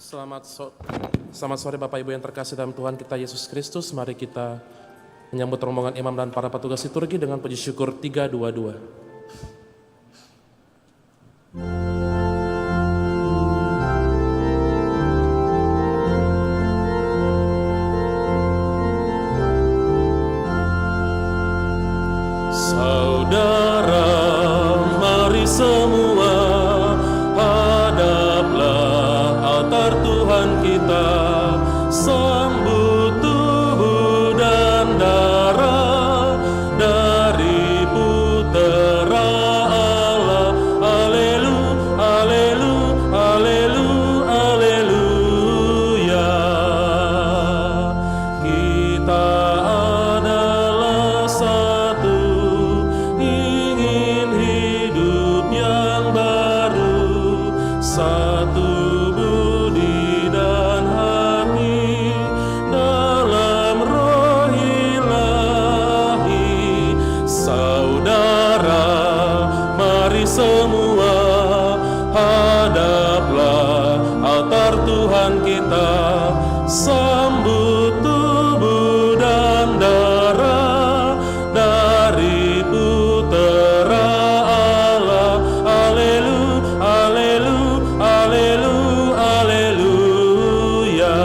Selamat sore Bapak Ibu yang terkasih dalam Tuhan kita Yesus Kristus. Mari kita menyambut rombongan imam dan para petugas liturgi dengan puji syukur 322. Saudara, mari semua hadaplah altar Tuhan kita, sambut tubuh dan darah dari putera Allah. Haleluya, haleluya, haleluya, haleluya. Kita adalah satu, ingin hidup yang baru, satu budi dan hati dalam roh ilahi. Saudara, mari semua hadaplah altar Tuhan kita, sambut tubuh dan darah dari putera Allah. Haleluya, haleluya, haleluya, haleluya.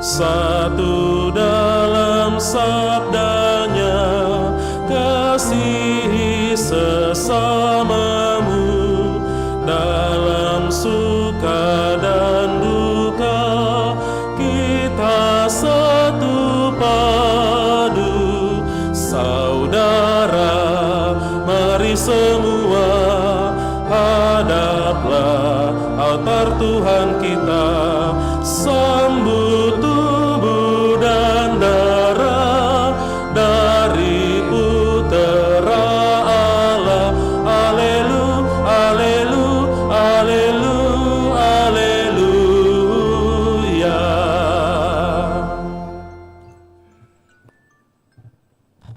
Satu dalam sabdanya, kasihi sesamamu dalam suka dan duka. Kita satu padu. Saudara, mari semua hadaplah altar Tuhan kita, sambut tubuh dan darah dari putera Allah. Haleluya, haleluya, haleluya, haleluya.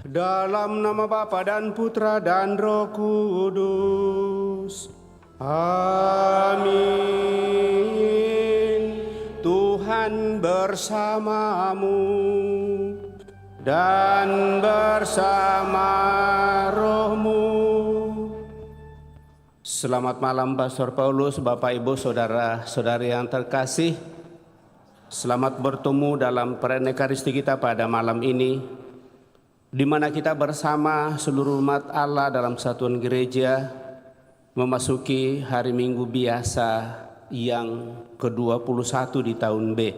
Dalam nama Bapa dan Putra dan Roh Kudus. Amin. Tuhan bersamamu dan bersama rohmu. Selamat malam Pastor Paulus, Bapak Ibu, Saudara-saudari yang terkasih. Selamat bertemu dalam perayaan Ekaristi kita pada malam ini, di mana kita bersama seluruh umat Allah dalam satuan gereja memasuki hari Minggu biasa yang ke-21 di tahun B.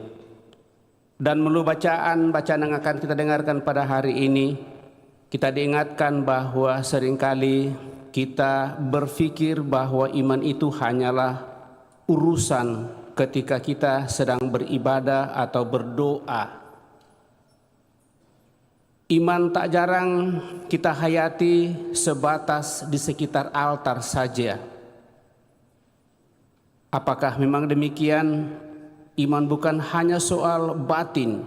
Dan melalui bacaan yang akan kita dengarkan pada hari ini, kita diingatkan bahwa seringkali kita berpikir bahwa iman itu hanyalah urusan ketika kita sedang beribadah atau berdoa. Iman tak jarang kita hayati sebatas di sekitar altar saja. Apakah memang demikian? Iman bukan hanya soal batin,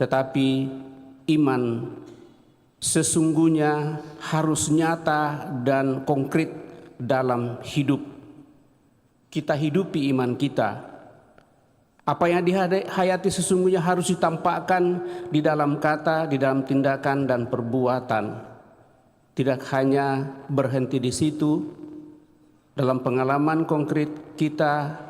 tetapi iman sesungguhnya harus nyata dan konkret dalam hidup. Kita hidupi iman kita. Apa yang dihayati sesungguhnya harus ditampakkan di dalam kata, di dalam tindakan dan perbuatan. Tidak hanya berhenti di situ. Dalam pengalaman konkret kita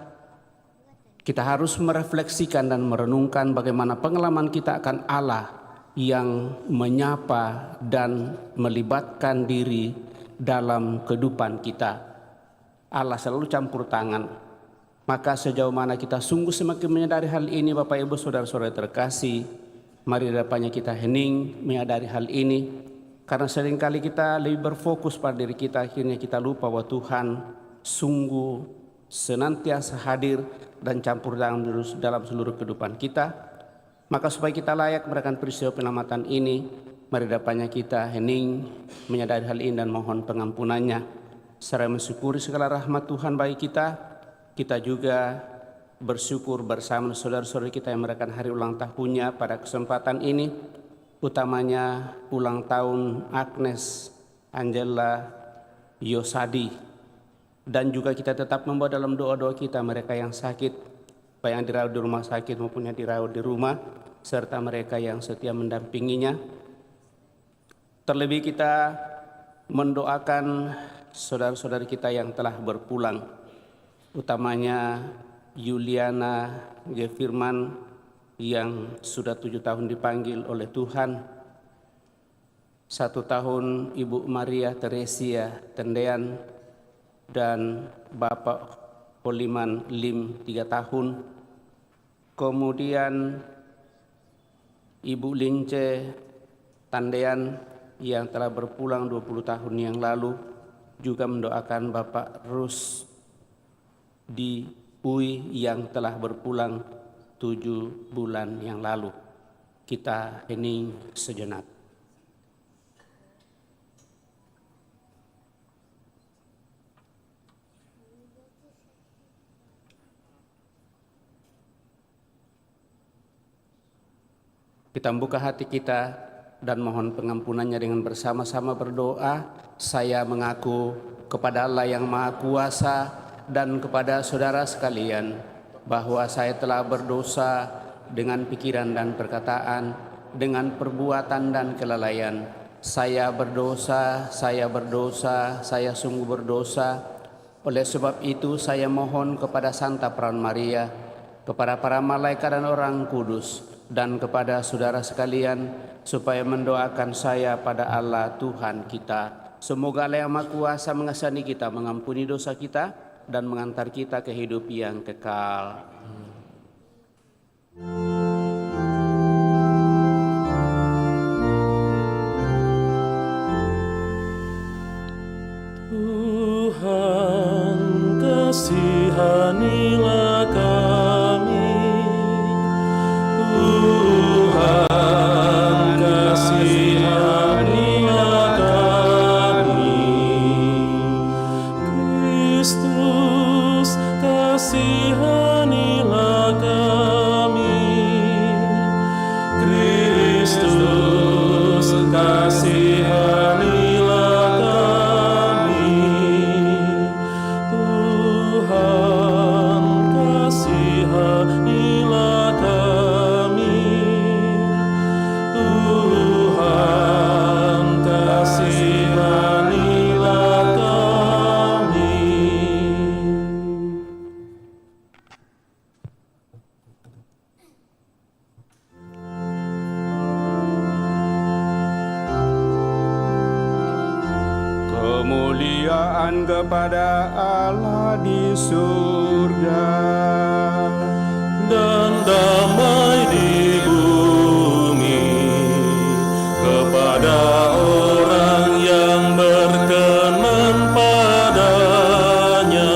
harus merefleksikan dan merenungkan bagaimana pengalaman kita akan Allah yang menyapa dan melibatkan diri dalam kehidupan kita. Allah selalu campur tangan. Maka sejauh mana kita sungguh semakin menyadari hal ini, Bapak Ibu Saudara-saudara terkasih, mari hadapannya kita hening menyadari hal ini. Karena seringkali kita lebih berfokus pada diri kita, akhirnya kita lupa bahwa Tuhan sungguh senantiasa hadir dan campur dalam seluruh kehidupan kita. Maka supaya kita layak merayakan peristiwa penyelamatan ini, mari hadapannya kita hening menyadari hal ini dan mohon pengampunannya. Serta mensyukuri segala rahmat Tuhan bagi kita. Kita juga bersyukur bersama saudara-saudari kita yang merayakan hari ulang tahunnya pada kesempatan ini, utamanya ulang tahun Agnes Angela Yosadi Dan juga kita tetap membawa dalam doa-doa kita mereka yang sakit, baik yang dirawat di rumah sakit maupun yang dirawat di rumah, serta mereka yang setia mendampinginya. Terlebih kita mendoakan saudara-saudari kita yang telah berpulang, utamanya Yuliana G. Firman yang sudah 7 tahun dipanggil oleh Tuhan, 1 tahun Ibu Maria Teresia Tendean, dan Bapak Holiman Lim 3 tahun, kemudian Ibu Lince Tandean yang telah berpulang 20 tahun yang lalu, juga mendoakan Bapak Rus di UI yang telah berpulang 7 bulan yang lalu. Kita hening sejenak. Kita membuka hati kita dan mohon pengampunannya dengan bersama-sama berdoa. Saya mengaku kepada Allah yang Maha Kuasa dan kepada saudara sekalian bahwa saya telah berdosa dengan pikiran dan perkataan, dengan perbuatan dan kelalaian. Saya berdosa, saya sungguh berdosa. Oleh sebab itu saya mohon kepada Santa Peran Maria, kepada para malaikat dan orang kudus, dan kepada saudara sekalian supaya mendoakan saya pada Allah Tuhan kita. Semoga Allah yang Maha Kuasa mengasihani kita, mengampuni dosa kita, dan mengantar kita ke hidup yang kekal. Tuhan, kasihanilah kami. Tuhan, kasihanilah kami. Kristus, kasihanilah kami. Kristus, kasihanilah kami. Tuhan, kasihanilah kami. Tuhan, kasihanilah kami. Kemuliaan kepada Allah di surga Dan damai di bumi kepada orang yang berkenan padanya.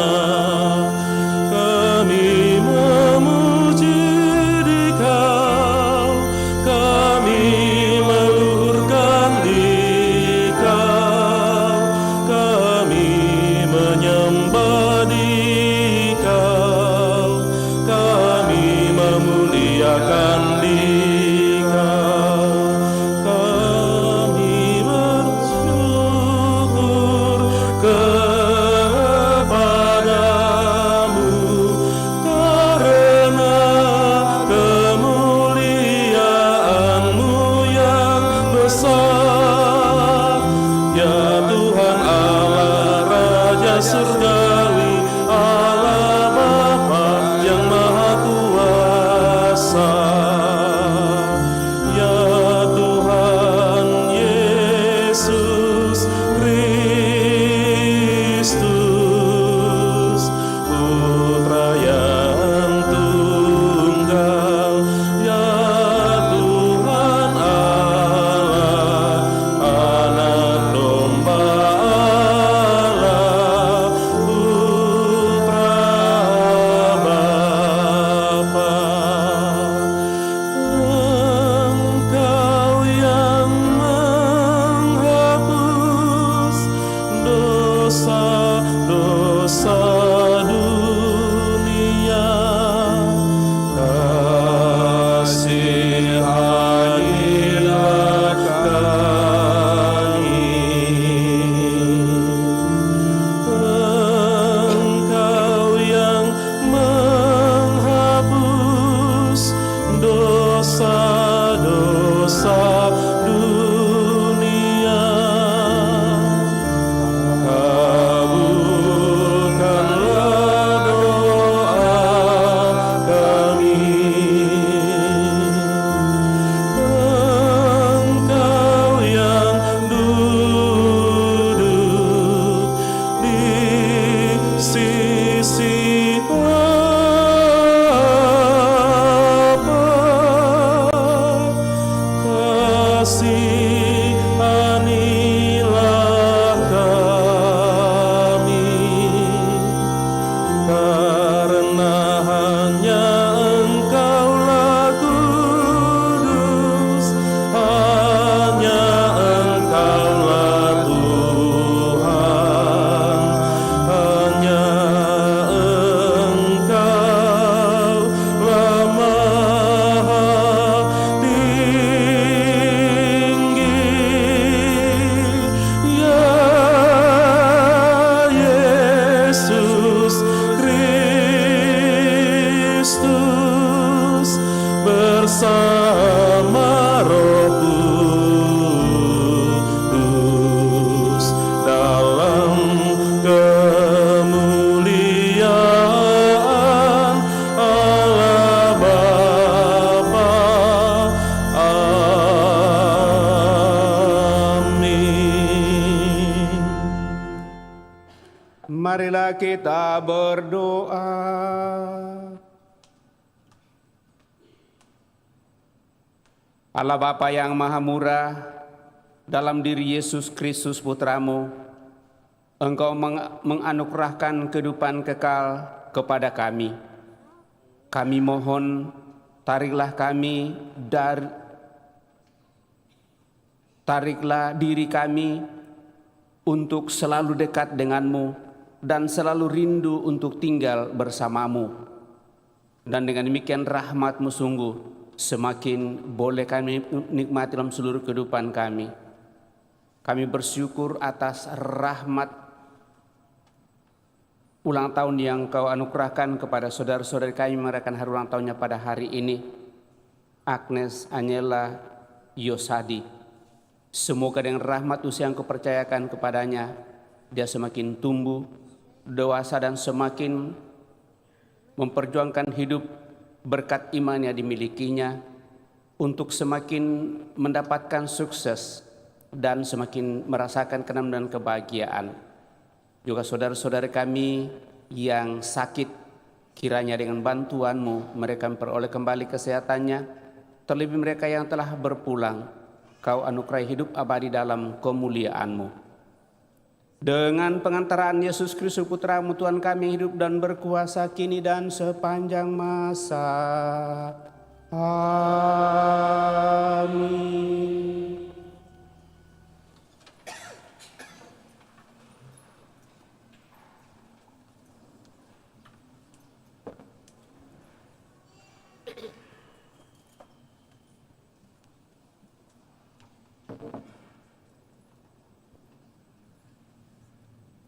Kami memuji Dikau, kami meluhurkan Dikau, kami menyembah Dikau. bersama Roh Kudus dalam kemuliaan Allah Bapa. Amin. Marilah kita berdoa. Allah Bapa yang Maha Murah, dalam diri Yesus Kristus Putramu, Engkau menganugerahkan kehidupan kekal kepada kami. Kami mohon, tariklah diri kami untuk selalu dekat denganmu dan selalu rindu untuk tinggal bersamamu. Dan dengan demikian rahmat-Mu sungguh semakin boleh kami nikmati dalam seluruh kehidupan kami. Kami bersyukur atas rahmat ulang tahun yang Kau anugerahkan kepada saudara-saudari kami merayakan hari ulang tahunnya pada hari ini. Agnes Anyela Yosadi. Semoga dengan rahmat usia yang Kau percayakan kepadanya, dia semakin tumbuh, dewasa dan semakin memperjuangkan hidup berkat iman yang dimilikinya untuk semakin mendapatkan sukses dan semakin merasakan kemenangan dan kebahagiaan. Juga saudara-saudara kami yang sakit, kiranya dengan bantuan-Mu mereka memperoleh kembali kesehatannya. Terlebih mereka yang telah berpulang, Kau anugerahi hidup abadi dalam kemuliaan-Mu. Dengan pengantaran Yesus Kristus Putra-Mu Tuhan kami yang hidup dan berkuasa kini dan sepanjang masa. Amin.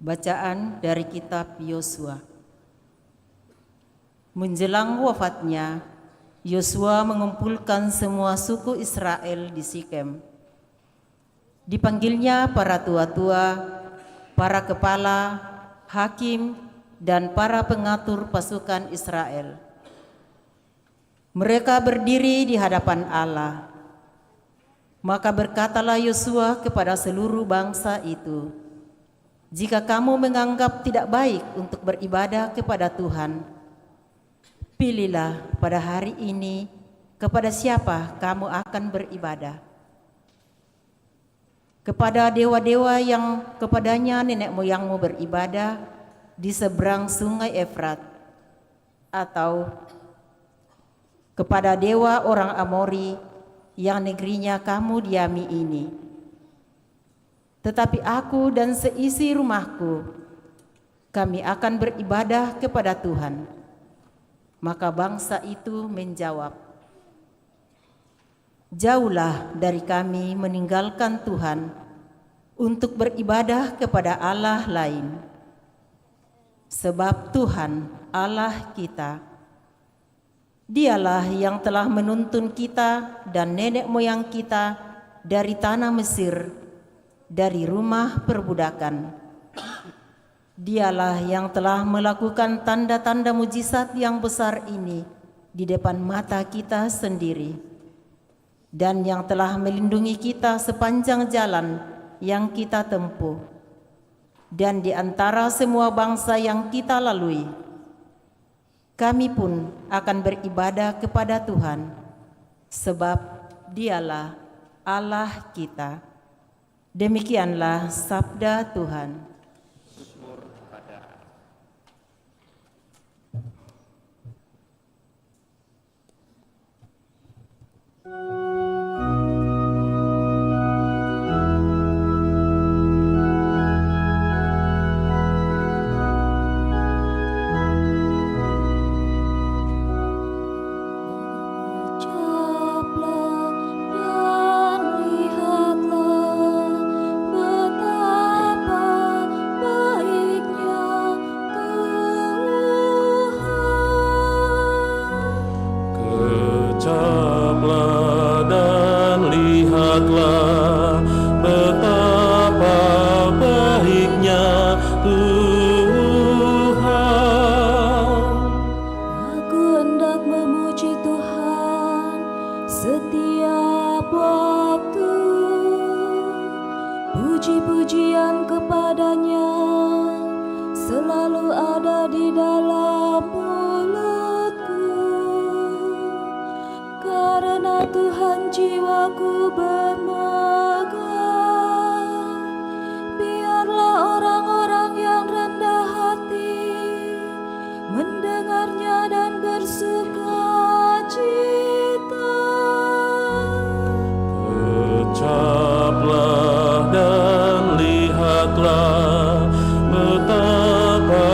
Bacaan dari kitab Yosua. Menjelang wafatnya, Yosua mengumpulkan semua suku Israel di Sikem. Dipanggilnya para tua-tua, para kepala, hakim, dan para pengatur pasukan Israel. Mereka berdiri di hadapan Allah. Maka berkatalah Yosua kepada seluruh bangsa itu, "Jika kamu menganggap tidak baik untuk beribadah kepada Tuhan, pilihlah pada hari ini kepada siapa kamu akan beribadah. Kepada dewa-dewa yang kepadanya nenek moyangmu beribadah di seberang sungai Efrat, atau kepada dewa orang Amori yang negerinya kamu diami ini. Tetapi aku dan seisi rumahku, kami akan beribadah kepada Tuhan." Maka bangsa itu menjawab, "Jauhlah dari kami meninggalkan Tuhan untuk beribadah kepada Allah lain. Sebab Tuhan Allah kita, Dialah yang telah menuntun kita dan nenek moyang kita dari tanah Mesir, dari rumah perbudakan. Dialah yang telah melakukan tanda-tanda mujizat yang besar ini di depan mata kita sendiri, dan yang telah melindungi kita sepanjang jalan yang kita tempuh. Dan di antara semua bangsa yang kita lalui, kami pun akan beribadah kepada Tuhan, sebab Dialah Allah kita." Demikianlah sabda Tuhan. Ucaplah dan lihatlah betapa Tuhan jiwaku bermegah. Biarlah orang-orang yang rendah hati mendengarnya dan bersuka cita. Ucaplah dan lihatlah betapa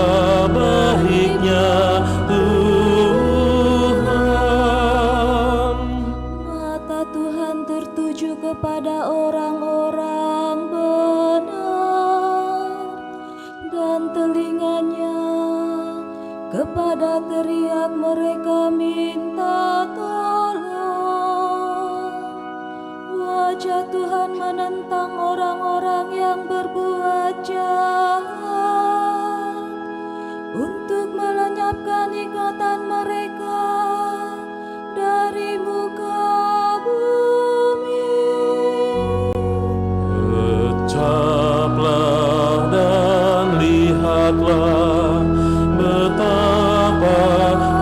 baiknya Tuhan. Mata Tuhan tertuju kepada orang-orang benar, dan telinganya kepada teriak mereka minta tolong. Wajah Tuhan menentang orang-orang yang berbuat jahat, untuk melenyapkan ikatan mereka dari muka bumi. Ucaplah dan lihatlah betapa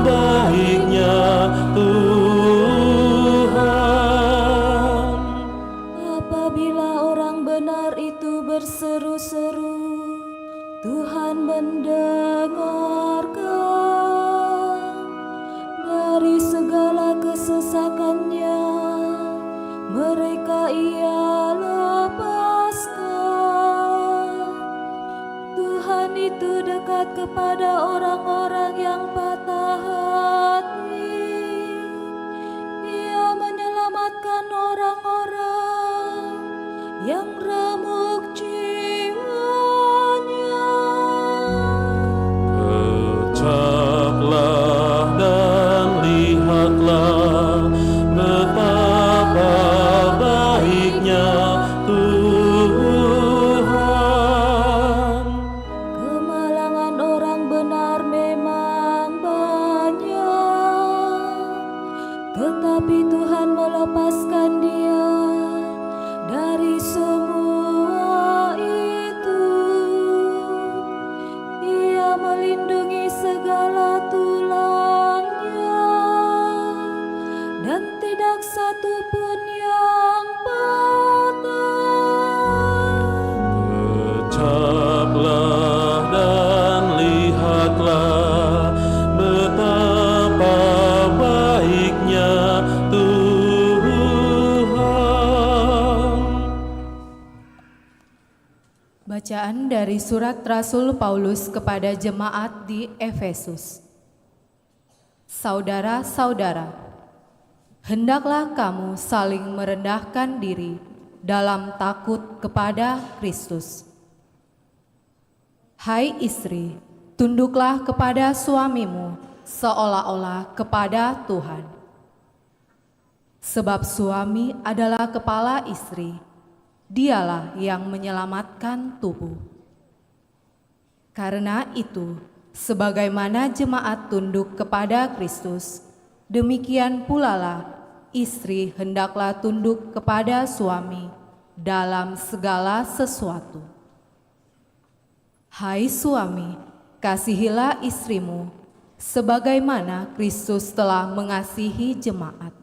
baiknya Tuhan. Apabila orang benar itu berseru-seru, Tuhan mendengarkan. Dari segala kesesakannya mereka Ia lepaskan. Tuhan itu dekat kepada orang-orang yang patah hati. Ia menyelamatkan orang-orang yang remuk jiwanya. Ucaplah dan lihatlah betapa baiknya Tuhan. Kemalangan orang benar memang banyak, tetapi Tuhan melepaskan dia dari semua itu. Ia melindungi segala tulangnya, dan tidak satu pun yang patah. Ucaplah dan lihatlah betapa baiknya Tuhan. Bacaan dari surat Rasul Paulus kepada jemaat di Efesus. Saudara-saudara, hendaklah kamu saling merendahkan diri dalam takut kepada Kristus. Hai istri, tunduklah kepada suamimu seolah-olah kepada Tuhan. Sebab suami adalah kepala istri, dialah yang menyelamatkan tubuh. Karena itu, sebagaimana jemaat tunduk kepada Kristus, demikian pula lah istri hendaklah tunduk kepada suami dalam segala sesuatu. Hai suami, kasihilah istrimu, sebagaimana Kristus telah mengasihi jemaat,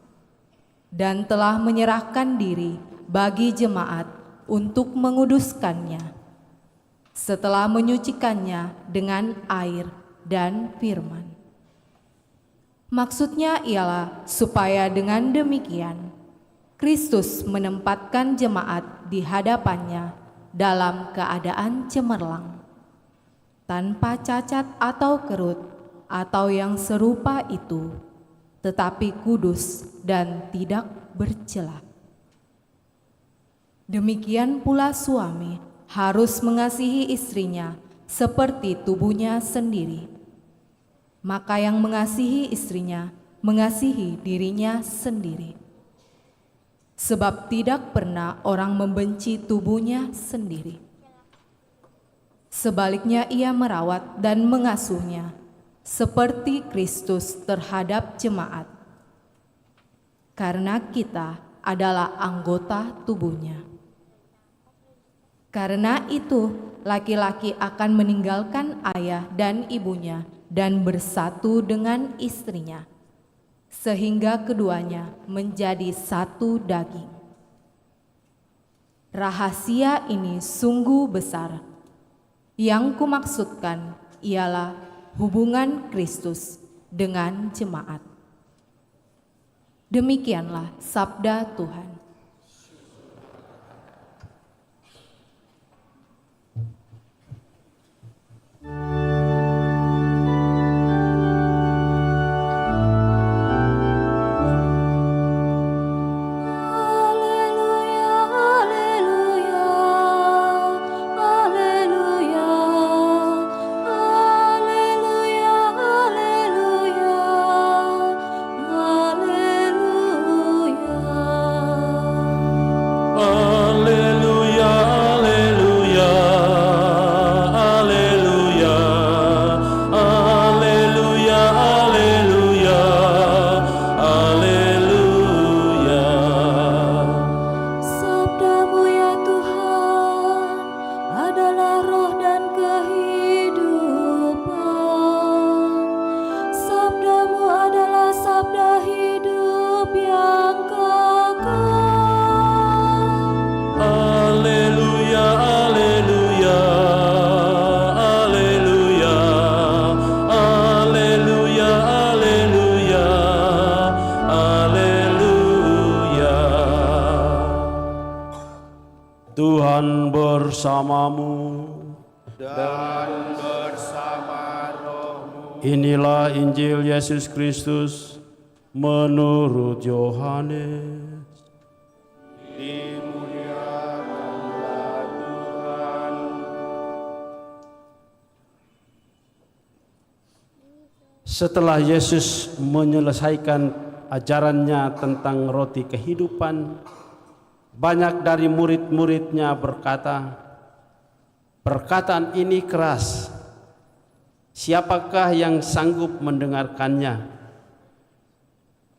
dan telah menyerahkan diri bagi jemaat untuk menguduskannya, setelah menyucikannya dengan air dan firman. Maksudnya ialah supaya dengan demikian Kristus menempatkan jemaat di hadapannya dalam keadaan cemerlang, tanpa cacat atau kerut atau yang serupa itu, tetapi kudus dan tidak bercela. Demikian pula suami harus mengasihi istrinya seperti tubuhnya sendiri. Maka yang mengasihi istrinya mengasihi dirinya sendiri. Sebab tidak pernah orang membenci tubuhnya sendiri. Sebaliknya ia merawat dan mengasuhnya seperti Kristus terhadap jemaat. Karena kita adalah anggota tubuhnya. Karena itu, laki-laki akan meninggalkan ayah dan ibunya dan bersatu dengan istrinya, sehingga keduanya menjadi satu daging. Rahasia ini sungguh besar. Yang kumaksudkan ialah hubungan Kristus dengan jemaat. Demikianlah sabda Tuhan. Tuhan bersamamu dan bersama rohmu. Inilah Injil Yesus Kristus menurut Yohanes. Dimuliakanlah Tuhan. Setelah Yesus menyelesaikan ajarannya tentang roti kehidupan, banyak dari murid-muridnya berkata, "Perkataan ini keras. Siapakah yang sanggup mendengarkannya?"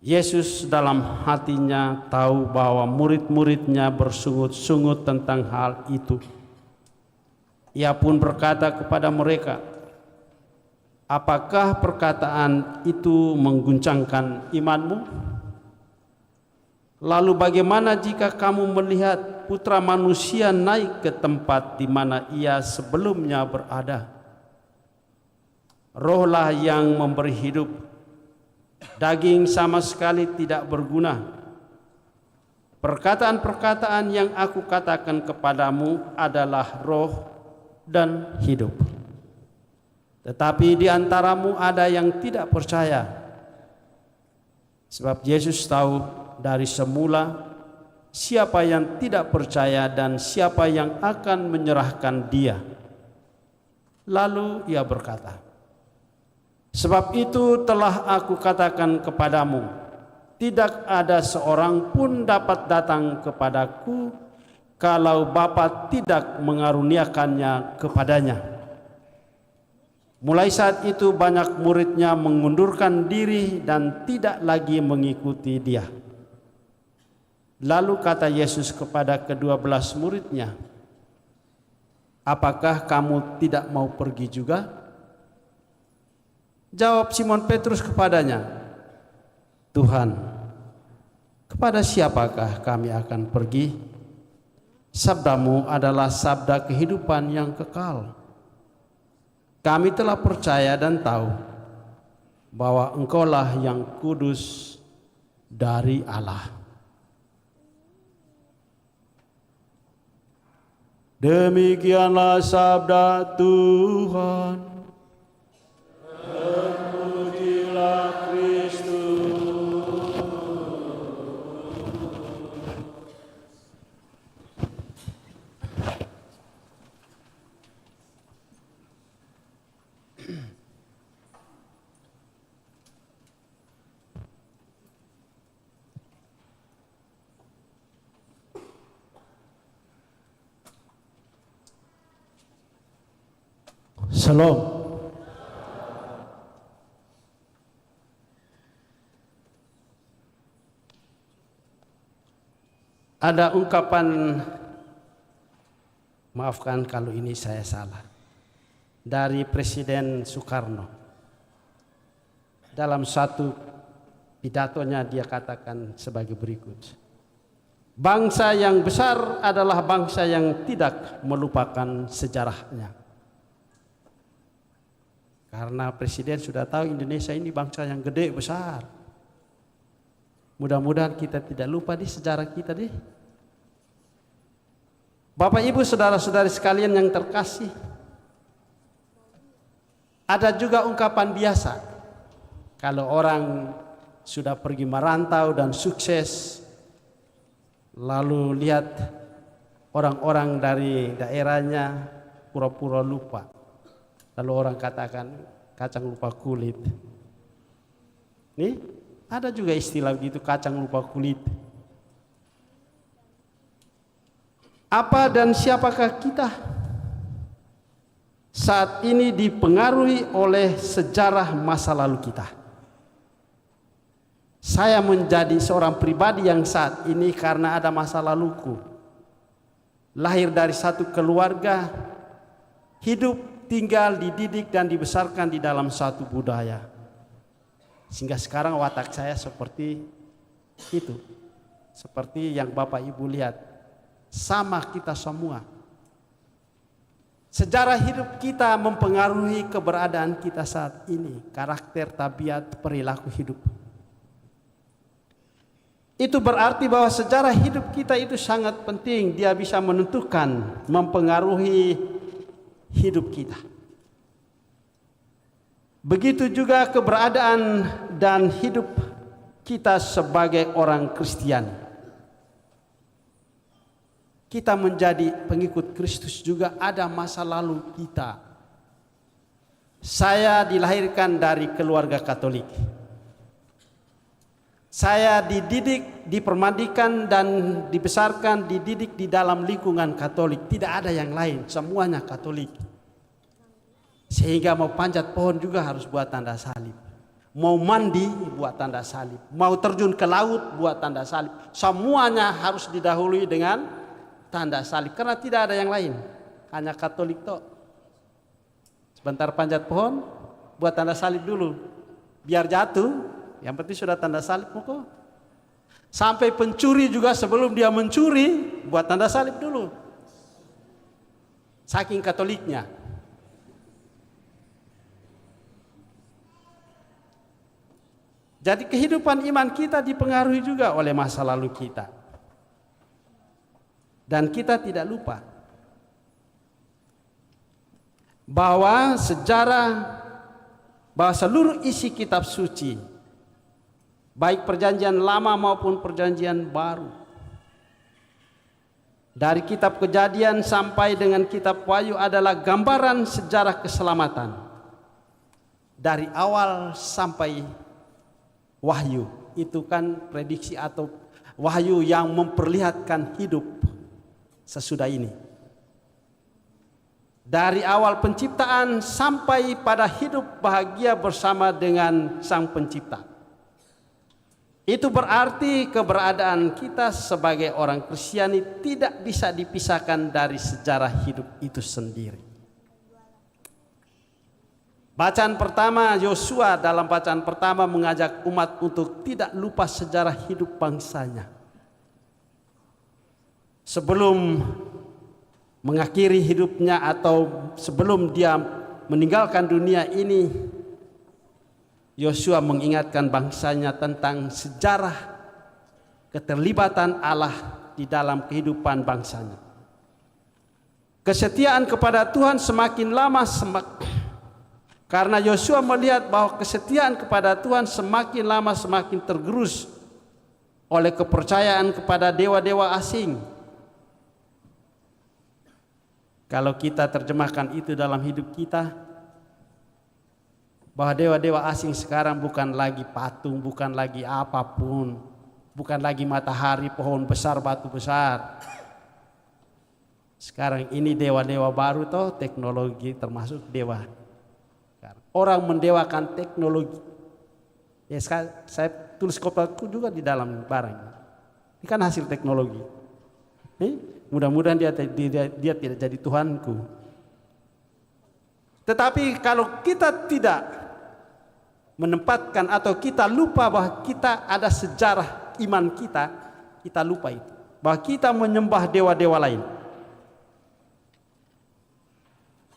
Yesus dalam hatinya tahu bahwa murid-muridnya bersungut-sungut tentang hal itu. Ia pun berkata kepada mereka, "Apakah perkataan itu mengguncangkan imanmu? Lalu bagaimana jika kamu melihat Putra Manusia naik ke tempat di mana ia sebelumnya berada? Rohlah yang memberi hidup, daging sama sekali tidak berguna. Perkataan-perkataan yang aku katakan kepadamu adalah roh dan hidup. Tetapi di antaramu ada yang tidak percaya." Sebab Yesus tahu dari semula siapa yang tidak percaya dan siapa yang akan menyerahkan dia. Lalu ia berkata, "Sebab itu telah aku katakan kepadamu, tidak ada seorang pun dapat datang kepadaku kalau Bapa tidak mengaruniakannya kepadanya." Mulai saat itu banyak muridnya mengundurkan diri dan tidak lagi mengikuti dia. Lalu kata Yesus kepada ke-12 muridnya, "Apakah kamu tidak mau pergi juga?" Jawab Simon Petrus kepadanya, "Tuhan, kepada siapakah kami akan pergi? Sabdamu adalah sabda kehidupan yang kekal. Kami telah percaya dan tahu bahwa Engkaulah yang kudus dari Allah." Demikianlah sabda Tuhan. Terpujilah Kristus. Shalom. Ada ungkapan, maafkan kalau ini saya salah, dari Presiden Soekarno dalam satu pidatonya dia katakan sebagai berikut. Bangsa yang besar adalah bangsa yang tidak melupakan sejarahnya. Karena Presiden sudah tahu Indonesia ini bangsa yang gede besar. Mudah-mudahan kita tidak lupa di sejarah kita deh. Bapak Ibu saudara-saudari sekalian yang terkasih, ada juga ungkapan biasa kalau orang sudah pergi merantau dan sukses, lalu lihat orang-orang dari daerahnya pura-pura lupa, lalu orang katakan kacang lupa kulit. Nih ada juga istilah begitu, kacang lupa kulit. Apa dan siapakah kita? Saat ini dipengaruhi oleh sejarah masa lalu kita. Saya menjadi seorang pribadi yang saat ini karena ada masa laluku. Lahir dari satu keluarga, hidup, tinggal, dididik dan dibesarkan di dalam satu budaya. Sehingga sekarang watak saya seperti itu. Seperti yang Bapak Ibu lihat. Sama kita semua. Sejarah hidup kita mempengaruhi keberadaan kita saat ini, karakter, tabiat, perilaku hidup. Itu berarti bahwa sejarah hidup kita itu sangat penting, dia bisa menentukan, mempengaruhi hidup kita. Begitu juga keberadaan dan hidup kita sebagai orang Kristiani. Kita menjadi pengikut Kristus juga ada masa lalu kita. Saya dilahirkan dari keluarga Katolik. Saya dididik, dipermandikan dan dibesarkan, dididik di dalam lingkungan Katolik. Tidak ada yang lain, semuanya Katolik. Sehingga mau panjat pohon juga harus buat tanda salib. Mau mandi buat tanda salib. Mau terjun ke laut buat tanda salib. Semuanya harus didahului dengan tanda salib, karena tidak ada yang lain, hanya Katolik toh. Sebentar panjat pohon, buat tanda salib dulu, biar jatuh, yang penting sudah tanda salib kok. Sampai pencuri juga sebelum dia mencuri, buat tanda salib dulu. Saking Katoliknya. Jadi kehidupan iman kita dipengaruhi juga oleh masa lalu kita. Dan kita tidak lupa bahwa bahwa seluruh isi kitab suci, baik perjanjian lama maupun perjanjian baru, dari kitab Kejadian sampai dengan kitab Wahyu adalah gambaran sejarah keselamatan. Dari awal sampai Wahyu, itu kan prediksi atau wahyu yang memperlihatkan hidup sesudah ini. Dari awal penciptaan sampai pada hidup bahagia bersama dengan Sang Pencipta. Itu berarti keberadaan kita sebagai orang Kristiani tidak bisa dipisahkan dari sejarah hidup itu sendiri. Bacaan pertama, Yosua dalam bacaan pertama mengajak umat untuk tidak lupa sejarah hidup bangsanya. Sebelum mengakhiri hidupnya atau sebelum dia meninggalkan dunia ini, Yosua mengingatkan bangsanya tentang sejarah keterlibatan Allah di dalam kehidupan bangsanya. Kesetiaan kepada Tuhan semakin lama karena Yosua melihat bahwa kesetiaan kepada Tuhan semakin lama semakin tergerus oleh kepercayaan kepada dewa-dewa asing. Kalau kita terjemahkan itu dalam hidup kita, bahwa dewa-dewa asing sekarang bukan lagi patung, bukan lagi apapun, bukan lagi matahari, pohon besar, batu besar. Sekarang ini dewa-dewa baru toh, teknologi termasuk dewa. Orang mendewakan teknologi. Ya, saya tulis kopaku juga di dalam barang. Ini kan hasil teknologi. Mudah-mudahan dia tidak jadi Tuhanku. Tetapi kalau kita tidak menempatkan atau kita lupa bahwa kita ada sejarah iman kita, kita lupa itu. Bahwa kita menyembah dewa-dewa lain.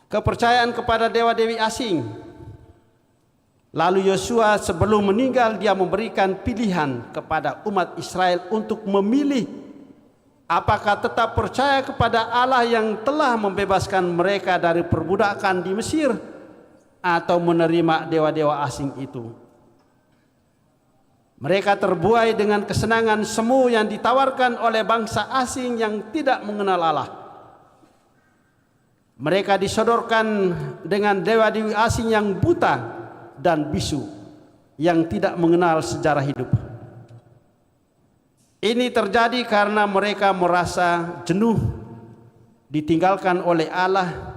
Kepercayaan kepada dewa-dewi asing. Lalu Yosua sebelum meninggal dia memberikan pilihan kepada umat Israel untuk memilih apakah tetap percaya kepada Allah yang telah membebaskan mereka dari perbudakan di Mesir atau menerima dewa-dewa asing itu. Mereka terbuai dengan kesenangan semu yang ditawarkan oleh bangsa asing yang tidak mengenal Allah. Mereka disodorkan dengan dewa-dewi asing yang buta dan bisu, yang tidak mengenal sejarah hidup. Ini terjadi karena mereka merasa jenuh ditinggalkan oleh Allah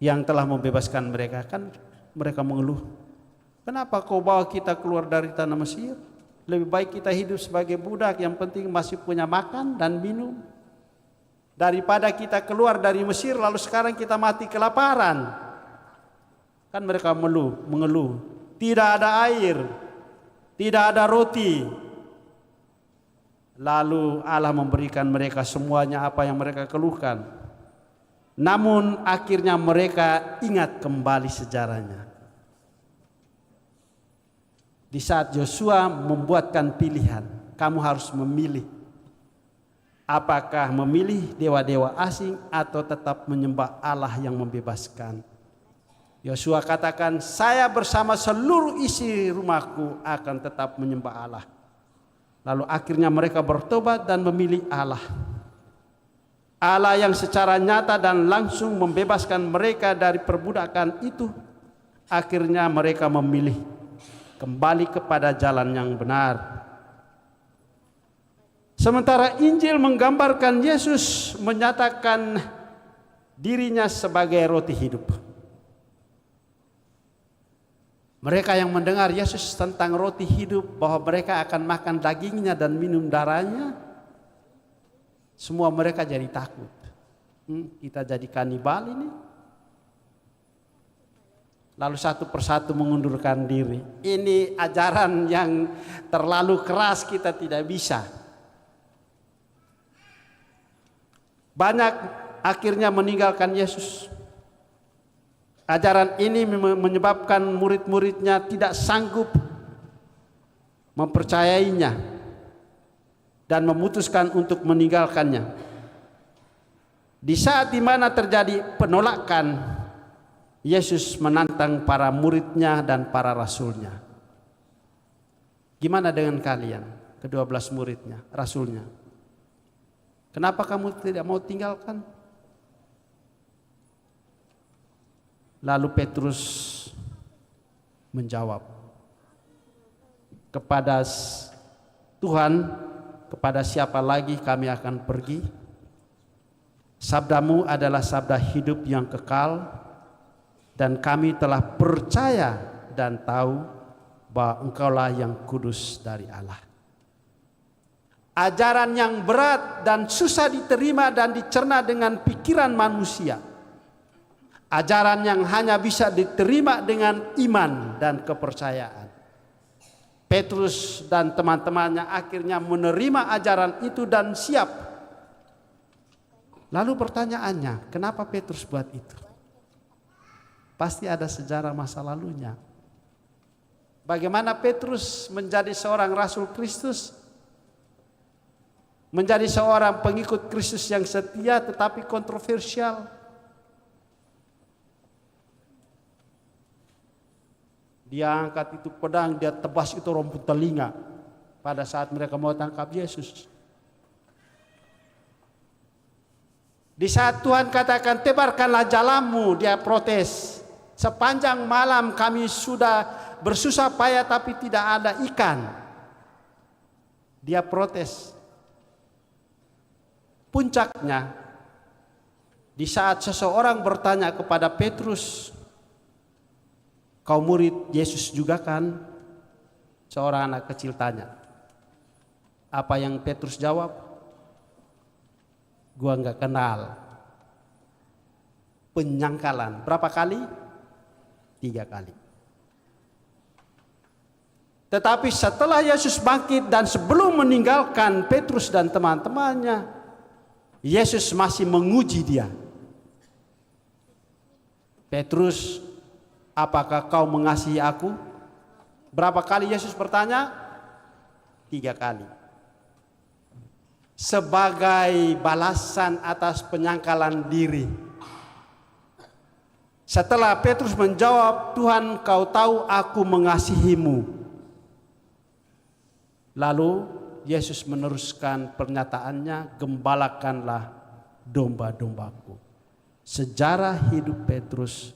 yang telah membebaskan mereka. Kan mereka mengeluh, kenapa kau bawa kita keluar dari tanah Mesir? Lebih baik kita hidup sebagai budak, yang penting masih punya makan dan minum, daripada kita keluar dari Mesir lalu sekarang kita mati kelaparan. Kan mereka mengeluh, tidak ada air, tidak ada roti. Lalu Allah memberikan mereka semuanya apa yang mereka keluhkan. Namun akhirnya mereka ingat kembali sejarahnya. Di saat Yosua membuatkan pilihan, kamu harus memilih. Apakah memilih dewa-dewa asing atau tetap menyembah Allah yang membebaskan? Yosua katakan, saya bersama seluruh isi rumahku akan tetap menyembah Allah. Lalu akhirnya mereka bertobat dan memilih Allah. Allah yang secara nyata dan langsung membebaskan mereka dari perbudakan itu. Akhirnya mereka memilih kembali kepada jalan yang benar. Sementara Injil menggambarkan Yesus menyatakan dirinya sebagai roti hidup. Mereka yang mendengar Yesus tentang roti hidup, bahwa mereka akan makan dagingnya dan minum darahnya, semua mereka jadi takut. Kita jadi kanibal ini. Lalu satu persatu mengundurkan diri. Ini ajaran yang terlalu keras, kita tidak bisa. Banyak akhirnya meninggalkan Yesus. Ajaran ini menyebabkan murid-muridnya tidak sanggup mempercayainya dan memutuskan untuk meninggalkannya. Di saat dimana terjadi penolakan, Yesus menantang para muridnya dan para rasulnya. Gimana dengan kalian, ke-12 muridnya, rasulnya? Kenapa kamu tidak mau tinggalkan? Lalu Petrus menjawab, kepada Tuhan, kepada siapa lagi kami akan pergi? Sabdamu adalah sabda hidup yang kekal, dan kami telah percaya dan tahu bahwa Engkaulah yang kudus dari Allah. Ajaran yang berat dan susah diterima dan dicerna dengan pikiran manusia. Ajaran yang hanya bisa diterima dengan iman dan kepercayaan. Petrus dan teman-temannya akhirnya menerima ajaran itu dan siap. Lalu pertanyaannya, kenapa Petrus buat itu? Pasti ada sejarah masa lalunya. Bagaimana Petrus menjadi seorang rasul Kristus? Menjadi seorang pengikut Kristus yang setia tetapi kontroversial. Dia angkat itu pedang, dia tebas itu rumput telinga pada saat mereka mau tangkap Yesus. Di saat Tuhan katakan tebarkanlah jalanmu, dia protes. Sepanjang malam kami sudah bersusah payah tapi tidak ada ikan. Dia protes. Puncaknya, di saat seseorang bertanya kepada Petrus, kau murid Yesus juga kan? Seorang anak kecil tanya. Apa yang Petrus jawab? Gua nggak kenal. Penyangkalan. Berapa kali? 3 kali. Tetapi setelah Yesus bangkit dan sebelum meninggalkan Petrus dan teman-temannya, Yesus masih menguji dia. Petrus, apakah kau mengasihi aku? Berapa kali Yesus bertanya? 3 kali. Sebagai balasan atas penyangkalan diri. Setelah Petrus menjawab, Tuhan, kau tahu aku mengasihimu. Lalu Yesus meneruskan pernyataannya, gembalakanlah domba-dombaku. Sejarah hidup Petrus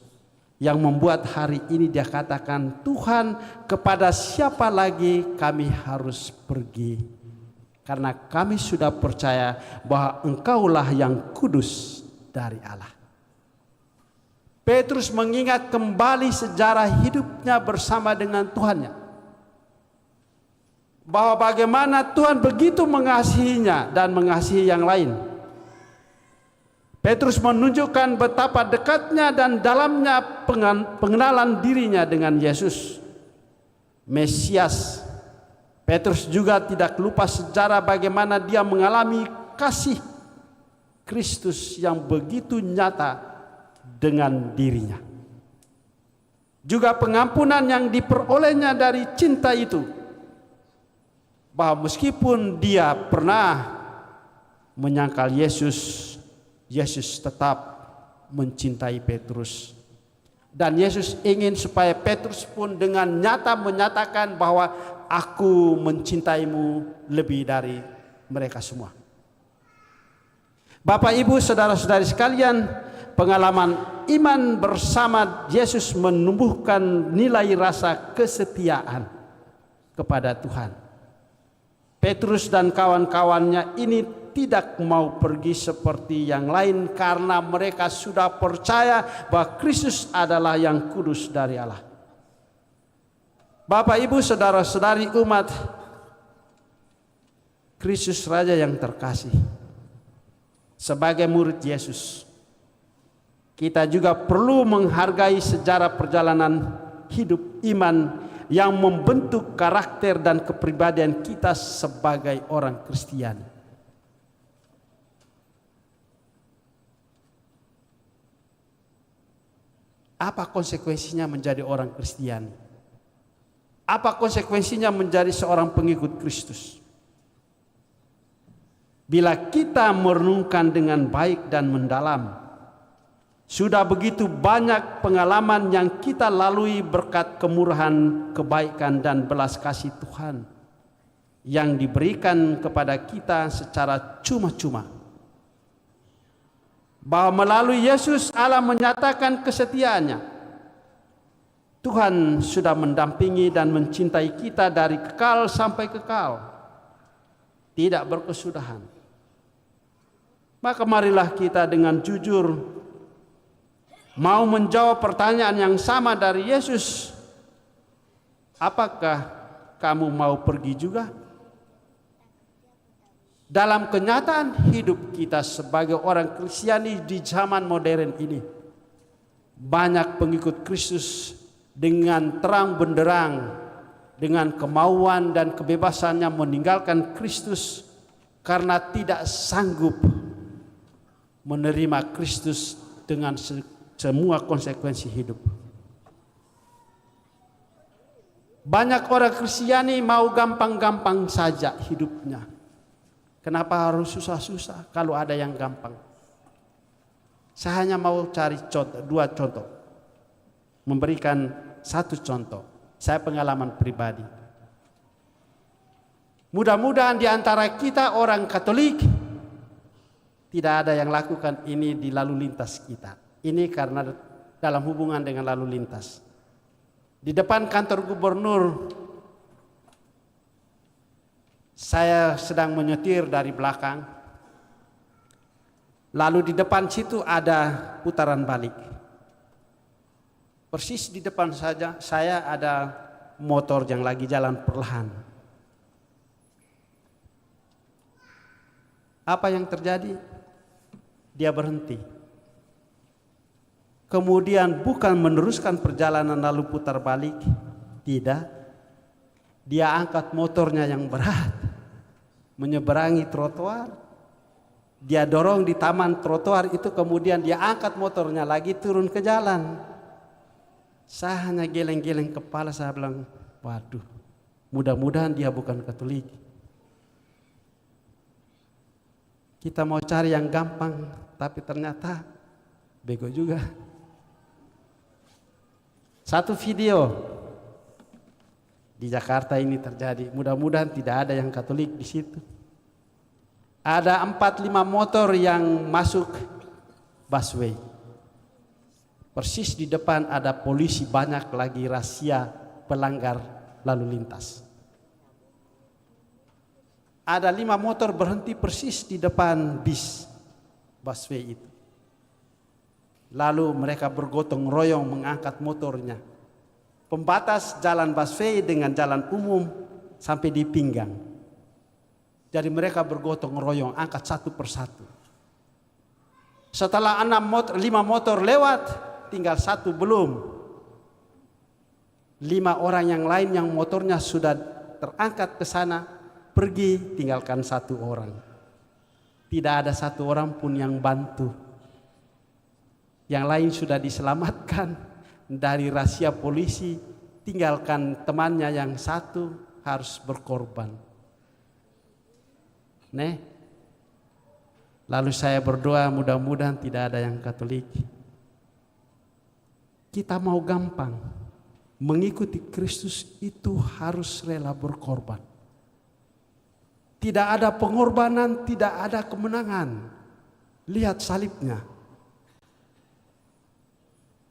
yang membuat hari ini dia katakan, Tuhan, kepada siapa lagi kami harus pergi? Karena kami sudah percaya bahwa Engkaulah yang kudus dari Allah. Petrus mengingat kembali sejarah hidupnya bersama dengan Tuhannya. Bahwa bagaimana Tuhan begitu mengasihinya dan mengasihi yang lain. Petrus menunjukkan betapa dekatnya dan dalamnya pengenalan dirinya dengan Yesus, Mesias. Petrus juga tidak lupa sejarah bagaimana dia mengalami kasih Kristus yang begitu nyata dengan dirinya. Juga pengampunan yang diperolehnya dari cinta itu. Bahwa meskipun dia pernah menyangkal Yesus, Yesus tetap mencintai Petrus. Dan Yesus ingin supaya Petrus pun dengan nyata menyatakan bahwa aku mencintaimu lebih dari mereka semua. Bapak, Ibu, saudara-saudari sekalian, pengalaman iman bersama Yesus menumbuhkan nilai rasa kesetiaan kepada Tuhan. Petrus dan kawan-kawannya ini tidak mau pergi seperti yang lain karena mereka sudah percaya bahwa Kristus adalah yang kudus dari Allah. Bapak, Ibu, saudara-saudari umat Kristus Raja yang terkasih, sebagai murid Yesus, kita juga perlu menghargai sejarah perjalanan hidup iman yang membentuk karakter dan kepribadian kita sebagai orang Kristiani. Apa konsekuensinya menjadi orang Kristiani? Apa konsekuensinya menjadi seorang pengikut Kristus? Bila kita merenungkan dengan baik dan mendalam, sudah begitu banyak pengalaman yang kita lalui berkat kemurahan, kebaikan dan belas kasih Tuhan yang diberikan kepada kita secara cuma-cuma. Bahwa melalui Yesus Allah menyatakan kesetiaannya. Tuhan sudah mendampingi dan mencintai kita dari kekal sampai kekal, tidak berkesudahan. Maka marilah kita dengan jujur mau menjawab pertanyaan yang sama dari Yesus. Apakah kamu mau pergi juga? Dalam kenyataan hidup kita sebagai orang Kristiani di zaman modern ini, banyak pengikut Kristus dengan terang benderang, dengan kemauan dan kebebasannya meninggalkan Kristus karena tidak sanggup menerima Kristus dengan semua konsekuensi hidup. Banyak orang Kristiani mau gampang-gampang saja hidupnya. Kenapa harus susah-susah kalau ada yang gampang? Saya hanya mau cari dua contoh. Memberikan satu contoh. Saya pengalaman pribadi. Mudah-mudahan di antara kita orang Katolik tidak ada yang lakukan ini di lalu lintas kita. Ini karena dalam hubungan dengan lalu lintas. Di depan kantor gubernur, saya sedang menyetir dari belakang. Lalu di depan situ ada putaran balik. Persis di depan saja saya ada motor yang lagi jalan perlahan. Apa yang terjadi? Dia berhenti. Kemudian bukan meneruskan perjalanan lalu putar balik. Tidak. Dia angkat motornya yang berat, menyeberangi trotoar. Dia dorong di taman trotoar itu, kemudian dia angkat motornya lagi turun ke jalan. Saya hanya geleng-geleng kepala, saya bilang, waduh, mudah-mudahan dia bukan Katolik. Kita mau cari yang gampang, tapi ternyata bego juga. Satu video di Jakarta ini terjadi, mudah-mudahan tidak ada yang Katolik di situ. Ada 4-5 motor yang masuk busway. Persis di depan ada polisi, banyak lagi razia pelanggar lalu lintas. Ada 5 motor berhenti persis di depan bis busway itu. Lalu mereka bergotong royong mengangkat motornya. Pembatas jalan busway dengan jalan umum sampai di pinggang. Jadi mereka bergotong royong angkat satu persatu. Setelah 5 motor lewat, tinggal 1 belum. 5 orang yang lain yang motornya sudah terangkat ke sana pergi, tinggalkan 1 orang. Tidak ada 1 orang pun yang bantu. Yang lain sudah diselamatkan dari razia polisi, tinggalkan temannya yang 1 harus berkorban. Lalu saya berdoa, mudah-mudahan tidak ada yang Katolik. Kita mau gampang, mengikuti Kristus itu harus rela berkorban. Tidak ada pengorbanan, tidak ada kemenangan. Lihat salibnya.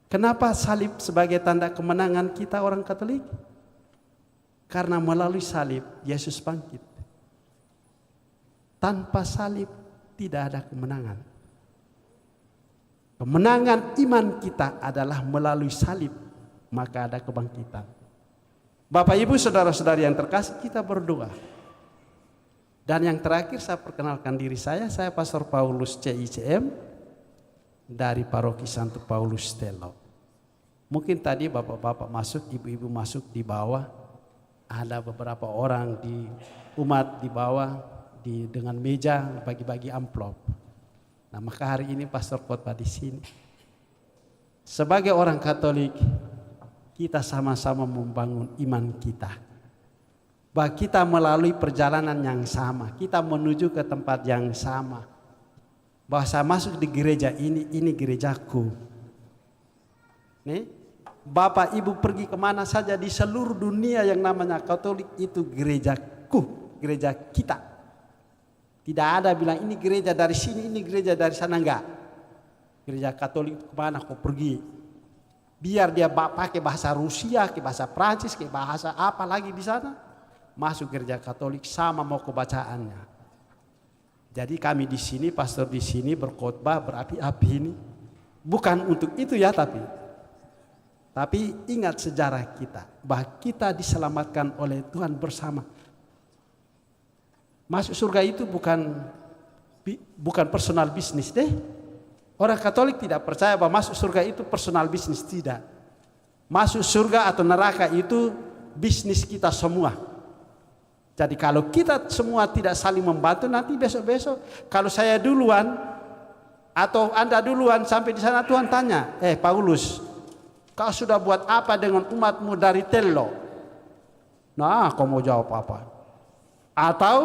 Kenapa salib sebagai tanda kemenangan kita orang Katolik? Karena melalui salib Yesus bangkit. Tanpa salib tidak ada kemenangan. Kemenangan iman kita adalah melalui salib, maka ada kebangkitan. Bapak Ibu saudara-saudari yang terkasih, kita berdoa. Dan yang terakhir saya perkenalkan diri saya Pastor Paulus CICM dari Paroki Santo Paulus Stelo. Mungkin tadi bapak-bapak masuk, ibu-ibu masuk di bawah, ada beberapa orang di umat di bawah dengan meja bagi-bagi amplop. Nah, maka hari ini pastor khotbah di sini. Sebagai orang Katolik, kita sama-sama membangun iman kita. Bahwa kita melalui perjalanan yang sama, kita menuju ke tempat yang sama. Bahwa saya masuk di gereja ini gerejaku. Nih, Bapak Ibu pergi kemana saja di seluruh dunia yang namanya Katolik, itu gerejaku, gereja kita. Tidak ada bilang ini gereja dari sini, ini gereja dari sana, enggak. Gereja Katolik kemana kau pergi? Biar dia pakai bahasa Rusia, ke bahasa Prancis, ke bahasa apa lagi di sana, masuk gereja Katolik sama mau kebacaannya. Jadi kami di sini, pastor di sini berkhotbah berapi-api ini bukan untuk itu ya, tapi ingat sejarah kita, bahwa kita diselamatkan oleh Tuhan bersama. Masuk surga itu bukan personal bisnis deh. Orang Katolik tidak percaya bahwa masuk surga itu personal bisnis, tidak. Masuk surga atau neraka itu bisnis kita semua. Jadi kalau kita semua tidak saling membantu, nanti besok-besok kalau saya duluan atau Anda duluan sampai di sana, Tuhan tanya, Paulus, kau sudah buat apa dengan umatmu dari Tello? Nah, kau mau jawab apa? Atau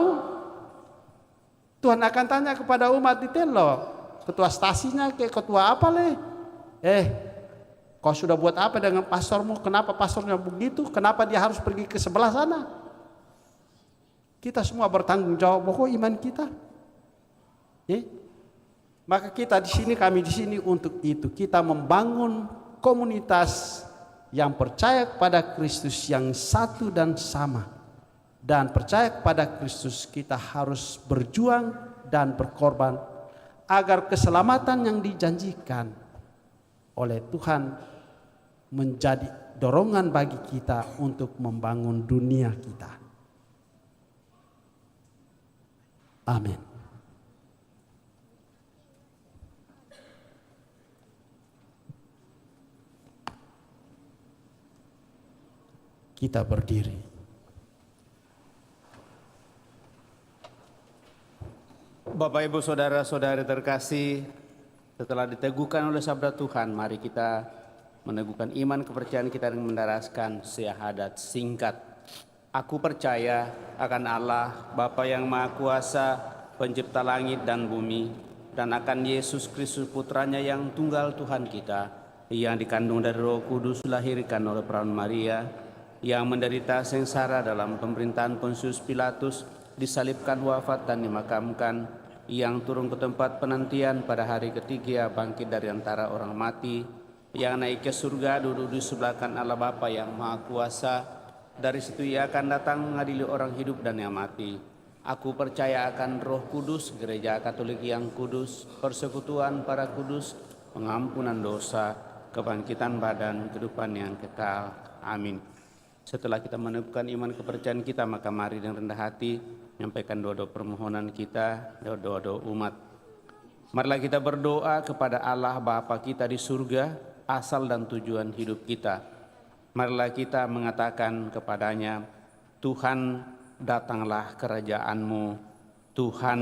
Tuhan akan tanya kepada umat di Tello, ketua stasinya, ketua apa kau sudah buat apa dengan pastormu? Kenapa pastornya begitu? Kenapa dia harus pergi ke sebelah sana? Kita semua bertanggung jawab pokok iman kita. Maka kita di sini, kami di sini untuk itu. Kita membangun komunitas yang percaya kepada Kristus yang satu dan sama. Dan percaya kepada Kristus, kita harus berjuang dan berkorban agar keselamatan yang dijanjikan oleh Tuhan menjadi dorongan bagi kita untuk membangun dunia kita. Amin. Kita berdiri. Bapak Ibu Saudara-saudari terkasih, setelah diteguhkan oleh sabda Tuhan, mari kita meneguhkan iman kepercayaan kita dengan mendaraskan syahadat singkat. Aku percaya akan Allah, Bapa yang Maha Kuasa, pencipta langit dan bumi, dan akan Yesus Kristus Putranya yang tunggal Tuhan kita, yang dikandung dari Roh Kudus, dilahirkan oleh perawan Maria, yang menderita sengsara dalam pemerintahan Pontius Pilatus, disalibkan, wafat dan dimakamkan, yang turun ke tempat penantian pada hari ketiga, bangkit dari antara orang mati, yang naik ke surga, duduk di sebelah kanan Allah Bapa yang Maha Kuasa. Dari situ Ia akan datang mengadili orang hidup dan yang mati. Aku percaya akan Roh Kudus, Gereja Katolik yang kudus, persekutuan para kudus, pengampunan dosa, kebangkitan badan, kehidupan yang kekal. Amin. Setelah kita meneguhkan iman kepercayaan kita, maka mari dengan rendah hati menyampaikan doa-doa permohonan kita, doa-doa umat. Marilah kita berdoa kepada Allah Bapa kita di surga, asal dan tujuan hidup kita. Marilah kita mengatakan kepadanya, Tuhan, datanglah kerajaan-Mu. Tuhan,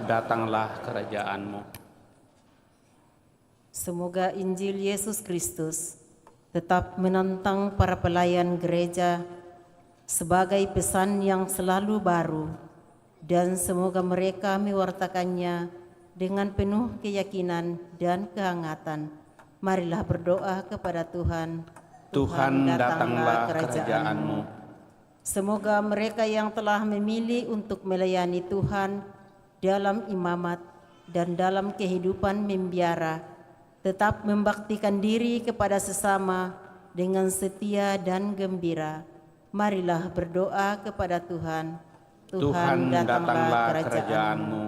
datanglah kerajaan-Mu. Semoga Injil Yesus Kristus tetap menantang para pelayan gereja sebagai pesan yang selalu baru, dan semoga mereka mewartakannya dengan penuh keyakinan dan kehangatan. Marilah berdoa kepada Tuhan. Tuhan, datanglah kerajaan-Mu. Semoga mereka yang telah memilih untuk melayani Tuhan dalam imamat dan dalam kehidupan membiara tetap membaktikan diri kepada sesama dengan setia dan gembira. Marilah berdoa kepada Tuhan. Tuhan, datanglah kerajaan-Mu.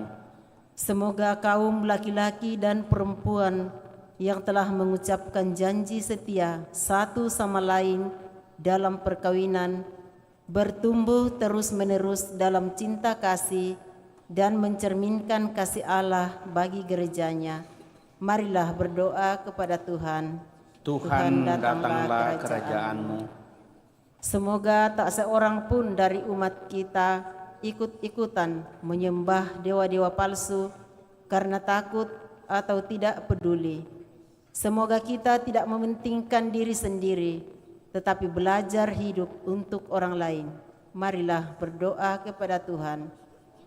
Semoga kaum laki-laki dan perempuan yang telah mengucapkan janji setia satu sama lain dalam perkawinan bertumbuh terus-menerus dalam cinta kasih dan mencerminkan kasih Allah bagi gerejanya. Marilah berdoa kepada Tuhan. Tuhan, datanglah kerajaan-Mu. Semoga tak seorang pun dari umat kita ikut-ikutan menyembah dewa-dewa palsu karena takut atau tidak peduli. Semoga kita tidak mementingkan diri sendiri, tetapi belajar hidup untuk orang lain. Marilah berdoa kepada Tuhan.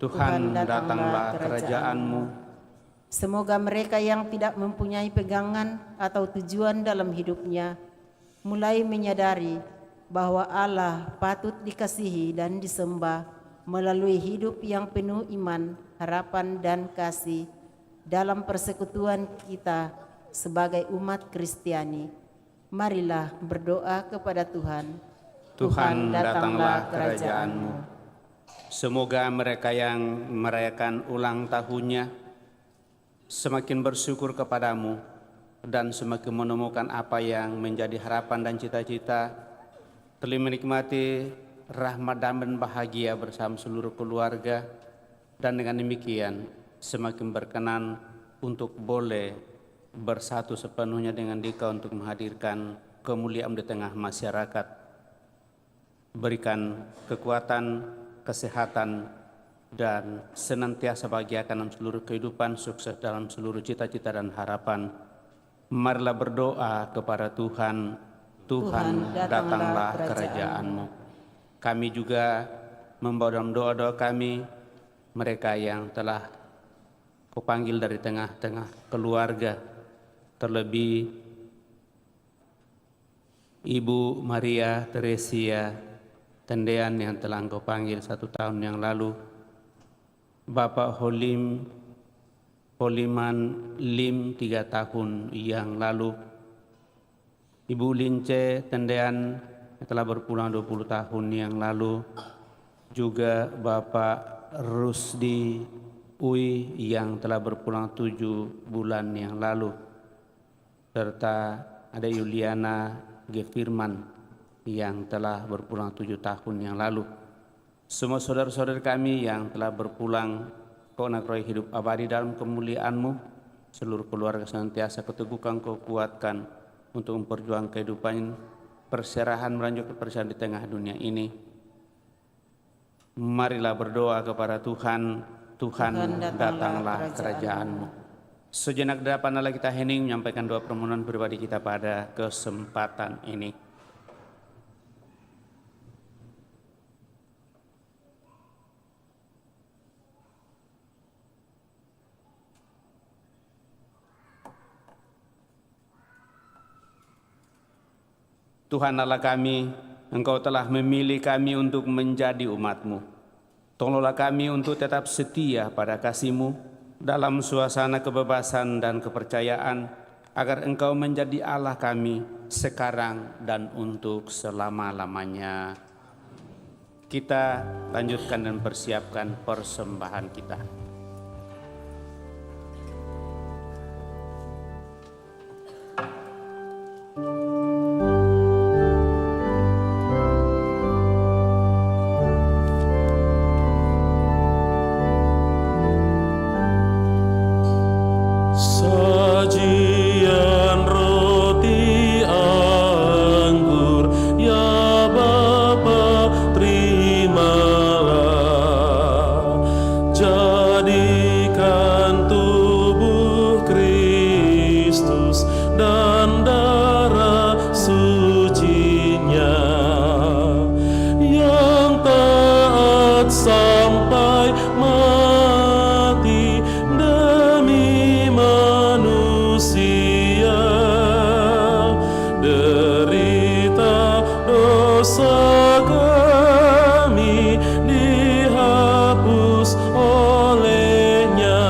Tuhan, datanglah kerajaan-Mu. Semoga mereka yang tidak mempunyai pegangan atau tujuan dalam hidupnya mulai menyadari bahwa Allah patut dikasihi dan disembah melalui hidup yang penuh iman, harapan, dan kasih dalam persekutuan kita sebagai umat Kristiani. Marilah berdoa kepada Tuhan. Tuhan, datanglah kerajaan-Mu. Semoga mereka yang merayakan ulang tahunnya semakin bersyukur kepadamu dan semakin menemukan apa yang menjadi harapan dan cita-cita, telah menikmati rahmat dan bahagia bersama seluruh keluarga, dan dengan demikian semakin berkenan untuk boleh bersatu sepenuhnya dengan Dikau untuk menghadirkan kemuliaan di tengah masyarakat. Berikan kekuatan, kesehatan, dan senantiasa bahagiakan dalam seluruh kehidupan, sukses dalam seluruh cita-cita dan harapan. Marilah berdoa kepada Tuhan. Tuhan, datanglah kerajaan-Mu. Kami juga membawa dalam doa-doa kami mereka yang telah Kau panggil dari tengah-tengah keluarga, terlebih Ibu Maria Teresia Tendean yang telah Engkau panggil 1 tahun yang lalu, Bapak Holiman Lim 3 tahun yang lalu, Ibu Lince Tendean yang telah berpulang 20 tahun yang lalu, juga Bapak Rusdi Ui yang telah berpulang 7 bulan yang lalu, serta ada Yuliana G. Firman yang telah berpulang 7 tahun yang lalu. Semua saudara-saudara kami yang telah berpulang Kau nak roh hidup abadi dalam kemuliaan-Mu, seluruh keluarga senantiasa keteguhkan Kau kuatkan untuk memperjuangkan kehidupan perserahan melanjutkan perserahan di tengah dunia ini. Marilah berdoa kepada Tuhan. Tuhan, datanglah kerajaan-Mu. Sejenak di hadapan Allah kita hening menyampaikan doa permohonan pribadi kita pada kesempatan ini. Tuhan Allah kami, Engkau telah memilih kami untuk menjadi umat-Mu. Tolonglah kami untuk tetap setia pada kasih-Mu dalam suasana kebebasan dan kepercayaan, agar Engkau menjadi Allah kami sekarang dan untuk selama-lamanya. Kita lanjutkan dan persiapkan persembahan kita. Sajian roti anggur, ya Bapa, terimalah. Jadikan tubuh Kristus dan darah sucinya, yang taat sampai mati demi manusia, derita dosa kami dihapus olehnya.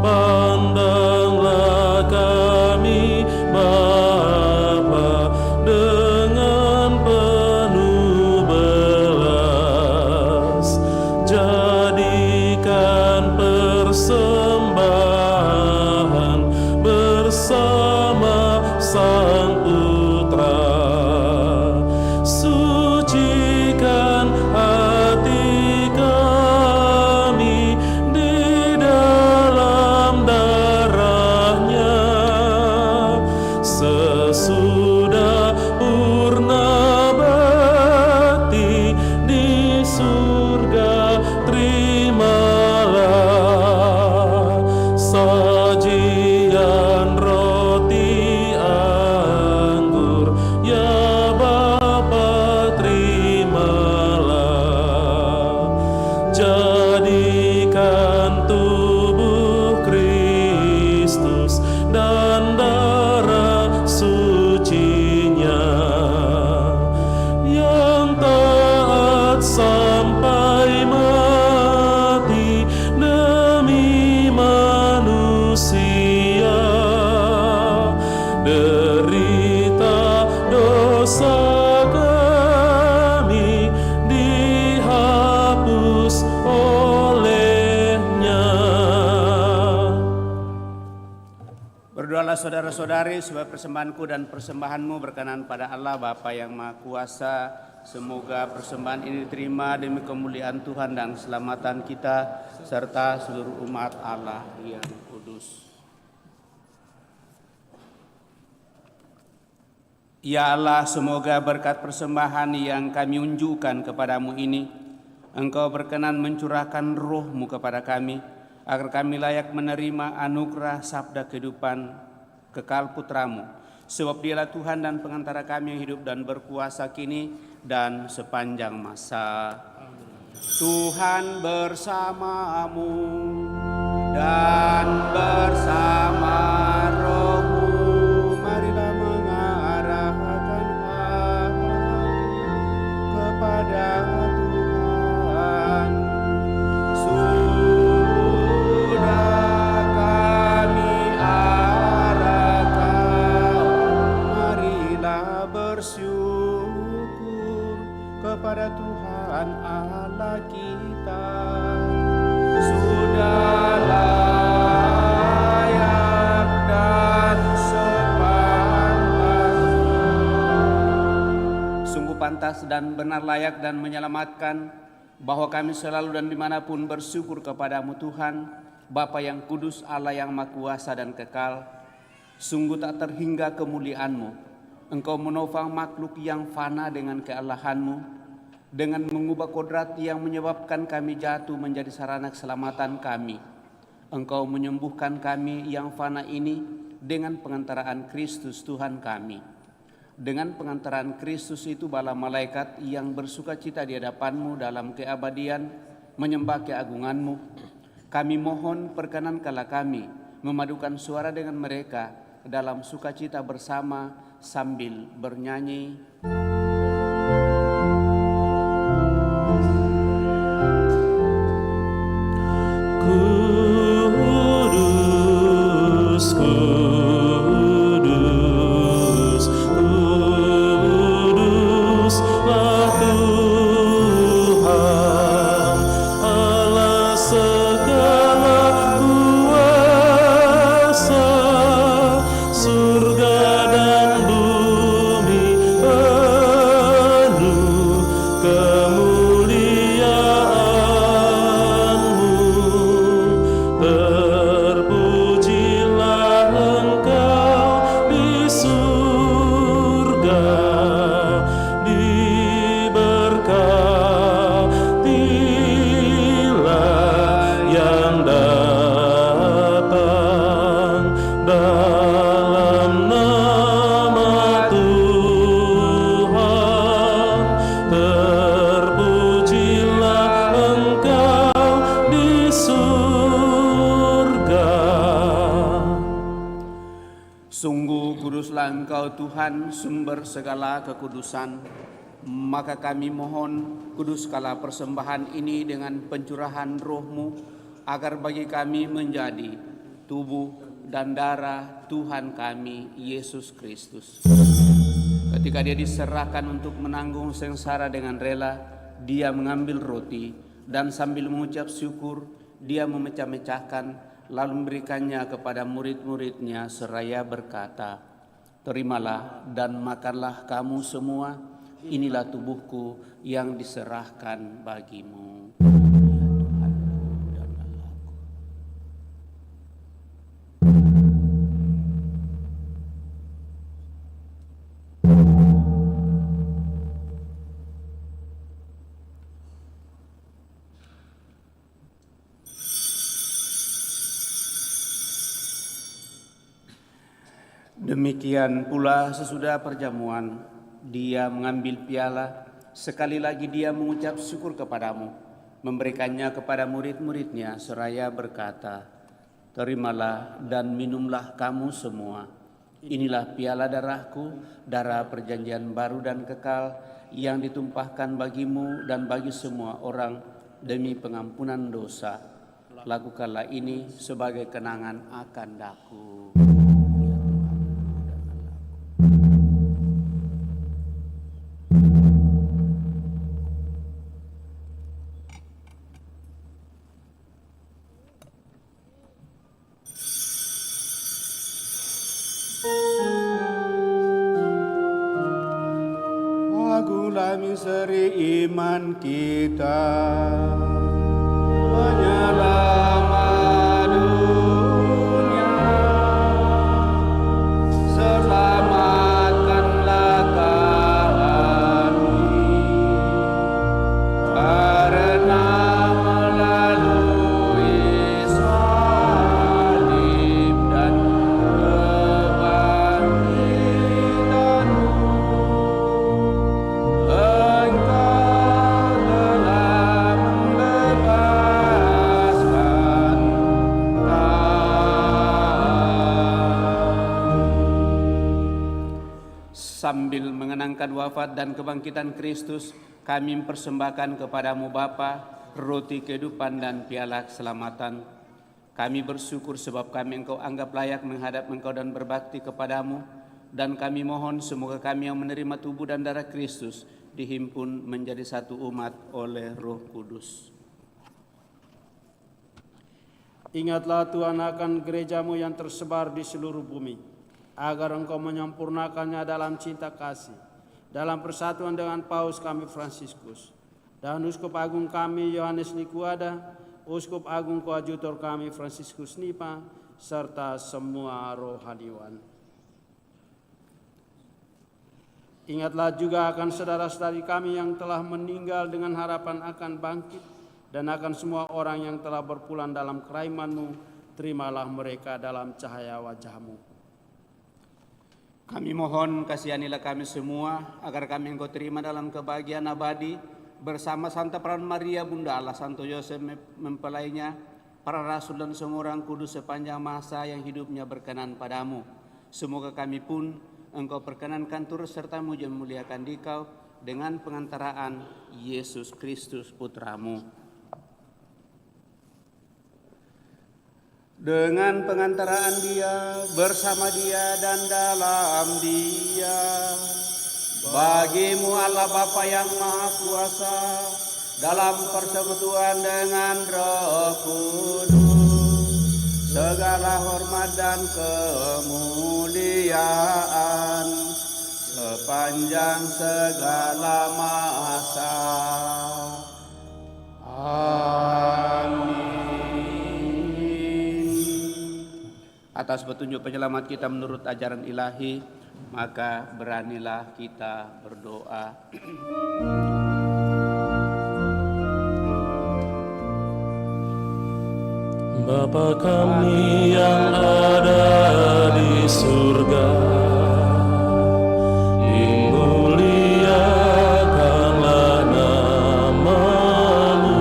Pandanglah kami Bapa dengan penuh belas, jadikan persembahan bersama Sang Putra. Sucikan hati kami di dalam darah-Nya, sesudah purna bakti di surga terimalah. Sajian roti anggur, ya Bapa, terimalah. Jadikan tubuh Kristus dan darah sucinya, yang taat sampai mati demi manusia, derita dosa kami dihapus olehnya. Berdoalah saudara-saudari supaya persembahanku dan persembahanmu berkenan pada Allah Bapa yang Maha Kuasa. Semoga persembahan ini diterima demi kemuliaan Tuhan dan keselamatan kita serta seluruh umat Allah yang kudus. Ya Allah, semoga berkat persembahan yang kami unjukkan kepadamu ini, Engkau berkenan mencurahkan roh-Mu kepada kami, agar kami layak menerima anugerah sabda kehidupan kekal Putra-Mu. Sebab Dialah Tuhan dan pengantara kami yang hidup dan berkuasa kini dan sepanjang masa. Tuhan bersamamu dan bersama roh-Mu. Marilah mengarahkan hati kepada Tuhan. Sudah kami arahkan, marilah bersyukur kepada Tuhan Allah kita. Sudah layak dan sepantas, sungguh pantas dan benar, layak dan menyelamatkan, bahwa kami selalu dan dimanapun bersyukur kepadamu Tuhan, Bapa yang kudus, Allah yang Maha Kuasa dan kekal. Sungguh tak terhingga kemuliaan-Mu. Engkau menopang makhluk yang fana dengan kealahan-Mu. dengan mengubah kodrat yang menyebabkan kami jatuh menjadi sarana keselamatan kami. Engkau menyembuhkan kami yang fana ini dengan pengantaraan Kristus Tuhan kami. Dengan pengantaraan Kristus itu bala malaikat yang bersuka cita di hadapan-Mu dalam keabadian menyembah keagungan-Mu. Kami mohon perkenankanlah kami memadukan suara dengan mereka dalam sukacita bersama sambil bernyanyi. Kudus, kudus, kuduslah Tuhan, Allah segala kuasa, surga dan bumi penuh kemuliaan-Mu. Terpujilah Engkau di surga, diberkatilah yang datang dalam nama Tuhan. Terpujilah Engkau di surga. Sungguh kuduslah Engkau Tuhan, sumber segala kekudusan. Maka kami mohon, kuduskalah persembahan ini dengan pencurahan Roh-Mu, agar bagi kami menjadi tubuh dan darah Tuhan kami, Yesus Kristus. Ketika Dia diserahkan untuk menanggung sengsara dengan rela, Dia mengambil roti, dan sambil mengucap syukur, Dia memecah-mecahkan, lalu memberikannya kepada murid-murid-Nya seraya berkata, "Terimalah dan makanlah kamu semua, inilah tubuhku yang diserahkan bagimu." Ya Tuhan dan Allahku. Demikian pula sesudah perjamuan, Dia mengambil piala, sekali lagi Dia mengucap syukur kepadamu, memberikannya kepada murid-murid-Nya seraya berkata, "Terimalah dan minumlah kamu semua. Inilah piala darahku, darah perjanjian baru dan kekal, yang ditumpahkan bagimu dan bagi semua orang demi pengampunan dosa. Lakukanlah ini sebagai kenangan akan daku." Agulah misteri iman kita, penyelamat dunia. Selamatkanlah kami, karena melalui salib dan kebangkitan-Mu, Engkau telah membebaskan kami. Sambil mengenangkan wafat dan kebangkitan Kristus, kami mempersembahkan kepadamu Bapa roti kehidupan dan piala keselamatan. Kami bersyukur sebab kami Engkau anggap layak menghadap Engkau dan berbakti kepadamu, dan kami mohon semoga kami yang menerima tubuh dan darah Kristus dihimpun menjadi satu umat oleh Roh Kudus. Ingatlah Tuhan akan gereja-Mu yang tersebar di seluruh bumi, agar Engkau menyempurnakannya dalam cinta kasih, dalam persatuan dengan Paus kami Fransiskus, dan Uskup Agung kami Yohanes Nikuada, Uskup Agung Koadjutor kami Fransiskus Nipa, serta semua rohaniwan. Ingatlah juga akan saudara-saudari kami yang telah meninggal dengan harapan akan bangkit, dan akan semua orang yang telah berpulang dalam keraiman-Mu, terimalah mereka dalam cahaya wajah-Mu. Kami mohon kasihanilah kami semua, agar kami Engkau terima dalam kebahagiaan abadi, bersama Santa Peran Maria, Bunda Allah, Santo Yosef mempelainya, para rasul dan semua orang kudus sepanjang masa yang hidupnya berkenan padamu. Semoga kami pun Engkau perkenankan turut serta memuliakan Dikau dengan pengantaraan Yesus Kristus Putramu. Dengan pengantaraan Dia, bersama Dia dan dalam Dia, bagimu Allah Bapa yang Maha Kuasa, dalam persekutuan dengan Roh Kudus, segala hormat dan kemuliaan sepanjang segala masa. Amin. Atas petunjuk penyelamat kita menurut ajaran ilahi, maka beranilah kita berdoa. Bapa kami yang ada di surga, dimuliakanlah nama-Mu,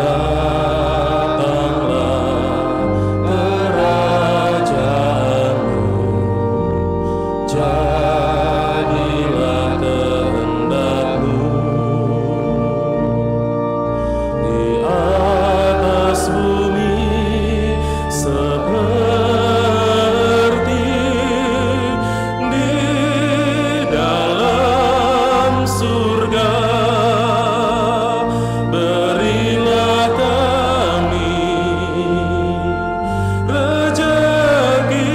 datanglah kerajaan-Mu, jadilah kehendak-Mu di atas bumi seperti di dalam surga. Berilah kami rezeki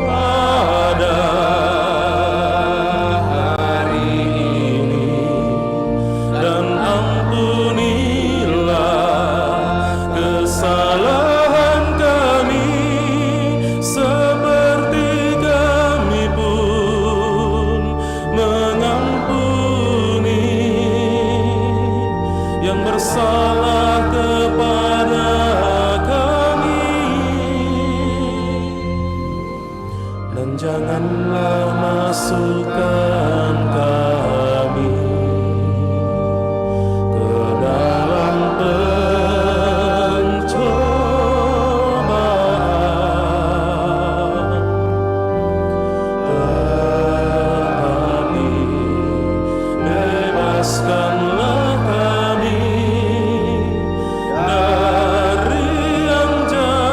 pada hari ini, dan ampunilah kesalahan kami seperti kami pun mengampuni yang bersalah kepada kami, dan janganlah masukkan kami ke dalam pencobaan, tetapi bebaskanlah kami dari yang jahat.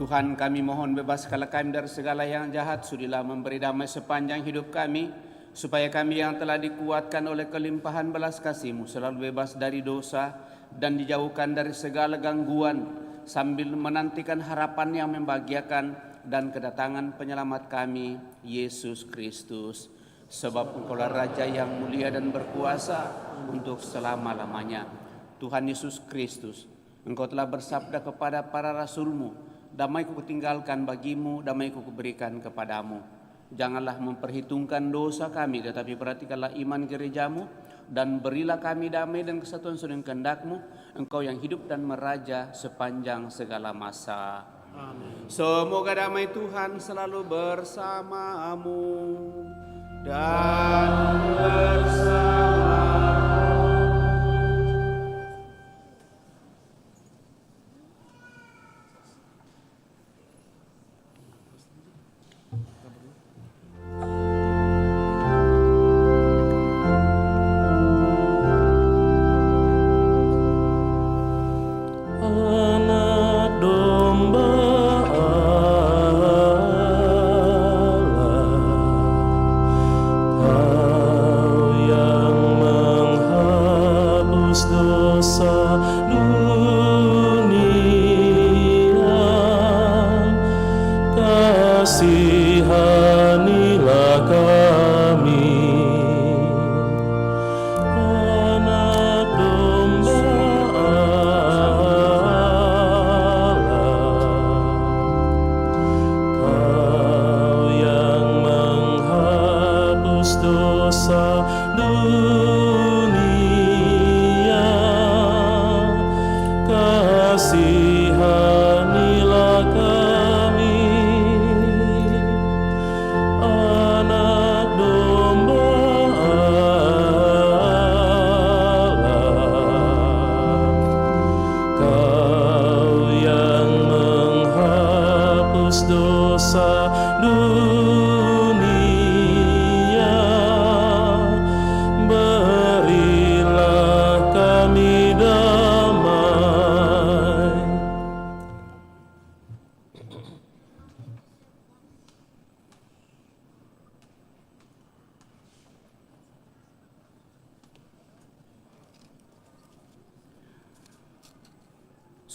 Tuhan, kami mohon bebaskanlah kami dari segala yang jahat, sudilah memberi damai sepanjang hidup kami, supaya kami yang telah dikuatkan oleh kelimpahan belas kasih-Mu selalu bebas dari dosa dan dijauhkan dari segala gangguan, sambil menantikan harapan yang membahagiakan dan kedatangan penyelamat kami, Yesus Kristus. Sebab Engkaulah Raja yang mulia dan berkuasa untuk selama-lamanya. Tuhan Yesus Kristus, Engkau telah bersabda kepada para rasul-Mu, damai-Ku kutinggalkan bagimu, damai-Ku kuberikan kepadamu. Janganlah memperhitungkan dosa kami, tetapi perhatikanlah iman gereja-Mu, dan berilah kami damai dan kesatuan sesuai dengan kehendak-Mu, Engkau yang hidup dan meraja sepanjang segala masa. Amin. Semoga damai Tuhan selalu bersamamu dan bersama. Anak domba Allah, Kau yang menghapus dosa dunia, kasihanilah kami. Anak domba Allah, menghapus dosa dunia. Berilah kami damai.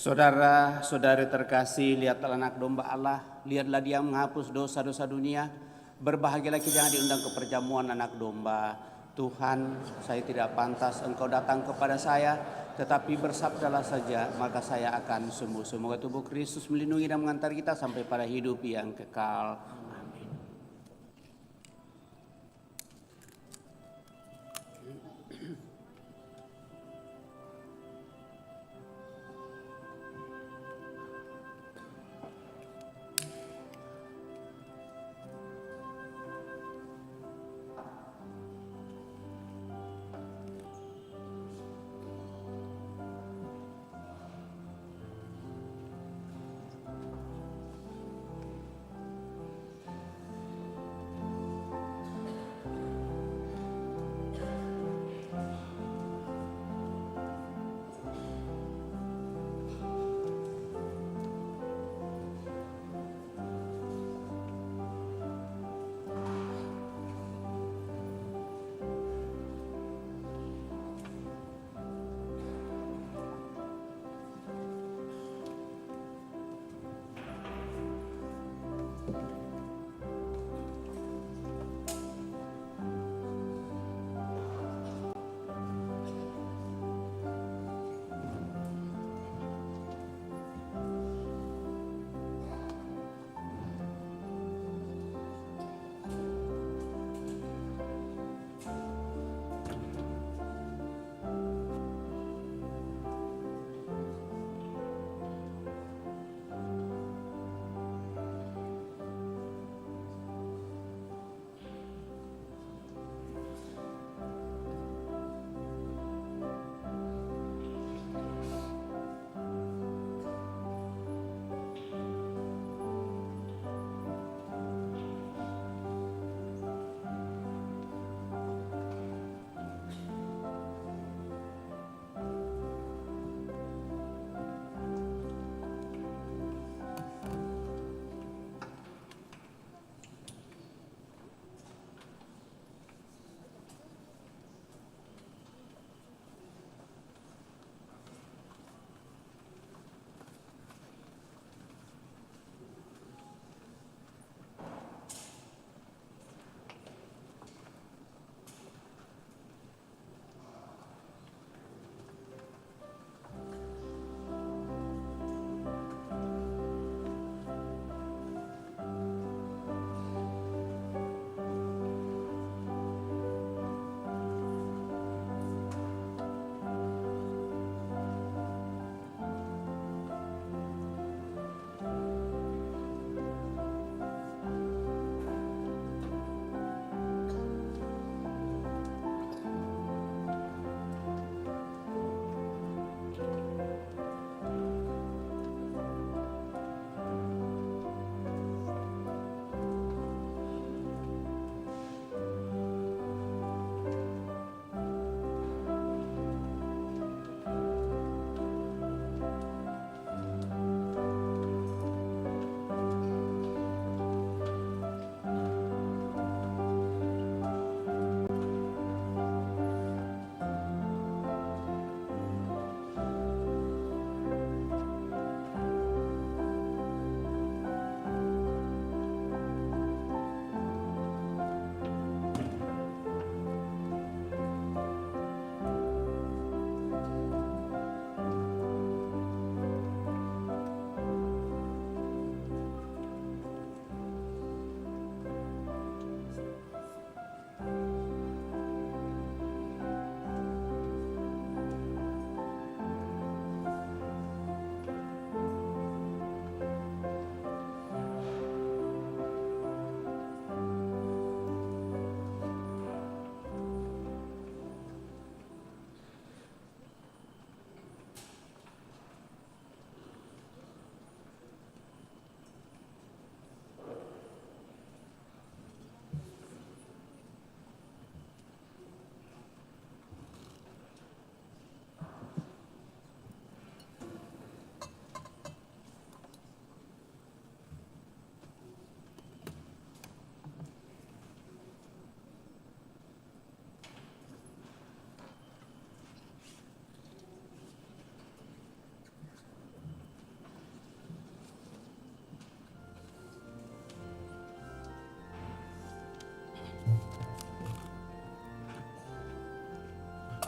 Saudara-saudari terkasih, lihatlah anak domba Allah, lihatlah dia menghapus dosa-dosa dunia. Berbahagialah kita yang diundang ke perjamuan anak domba. Tuhan, saya tidak pantas Engkau datang kepada saya, tetapi bersabdalah saja, maka saya akan sembuh. Semoga tubuh Kristus melindungi dan mengantar kita sampai pada hidup yang kekal. Amin.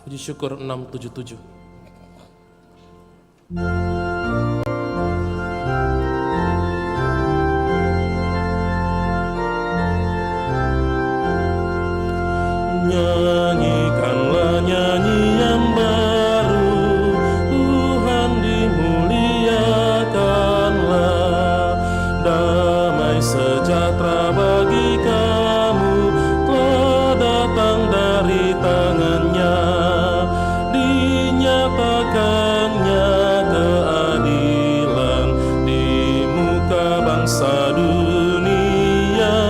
Puji syukur 677. Nyanyikanlah nyanyian baru, Tuhan dimuliakanlah. Damai sejahtera bagi kamu telah datang dari tangannya. Dinyatakannya keadilan di muka bangsa dunia,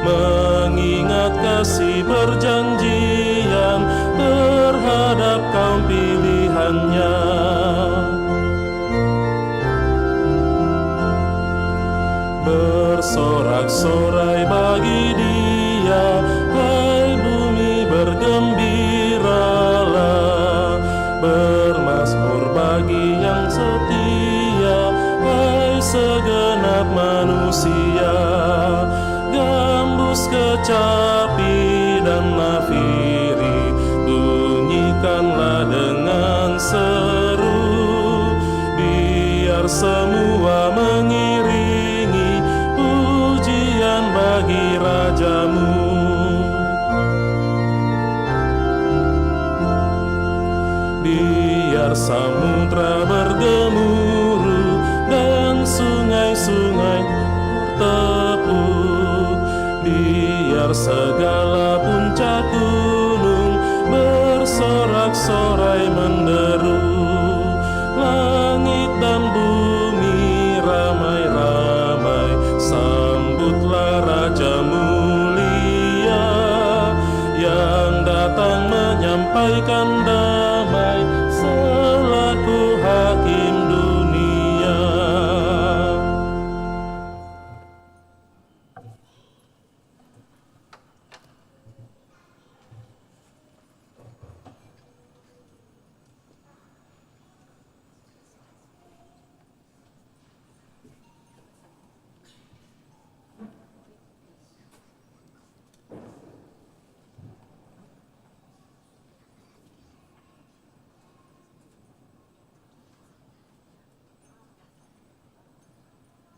mengingat kasih perjanjian terhadap kaum pilihannya. Bersorak-sorai bagi Dia, hai bumi bergembiralah. Bermazmur bagi yang setia, hai segenap manusia. Gambus, kecapi, dan nafiri, bunyikanlah dengan seru. Biar semua mengiringi pujian bagi Rajamu. Biar samudra bergemuruh dan sungai-sungai bertepuk. Biar segala puncak gunung bersorak-sorai menderu. Langit dan bumi ramai-ramai, sambutlah Raja mulia yang datang menyampaikan damai selaku hakim dunia.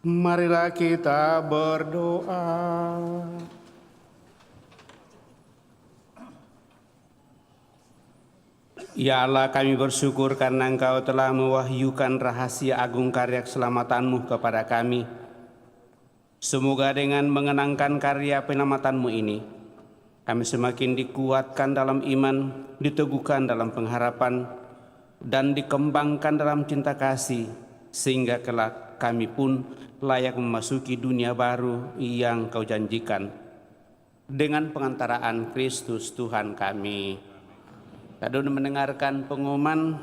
Marilah kita berdoa. Ya Allah, kami bersyukur karena Engkau telah mewahyukan rahasia agung karya keselamatan-Mu kepada kami. Semoga dengan mengenangkan karya penyelamatan-Mu ini, kami semakin dikuatkan dalam iman, diteguhkan dalam pengharapan, dan dikembangkan dalam cinta kasih, sehingga kelak kami pun layak memasuki dunia baru yang Kau janjikan. Dengan pengantaraan Kristus Tuhan kami. Tadi mendengarkan pengumuman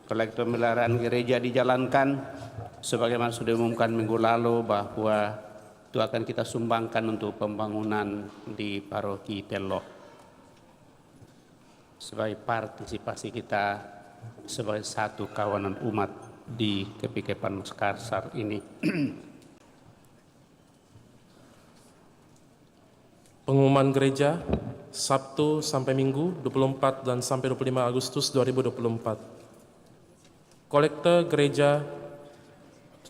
kolektor pemeliharaan gereja dijalankan sebagaimana sudah diumumkan minggu lalu bahwa itu akan kita sumbangkan untuk pembangunan di paroki Telok sebagai partisipasi kita sebagai satu kawanan umat di Kepikepan Makassar ini. Pengumuman gereja Sabtu sampai Minggu 24 dan sampai 25 Agustus 2024. Kolekte gereja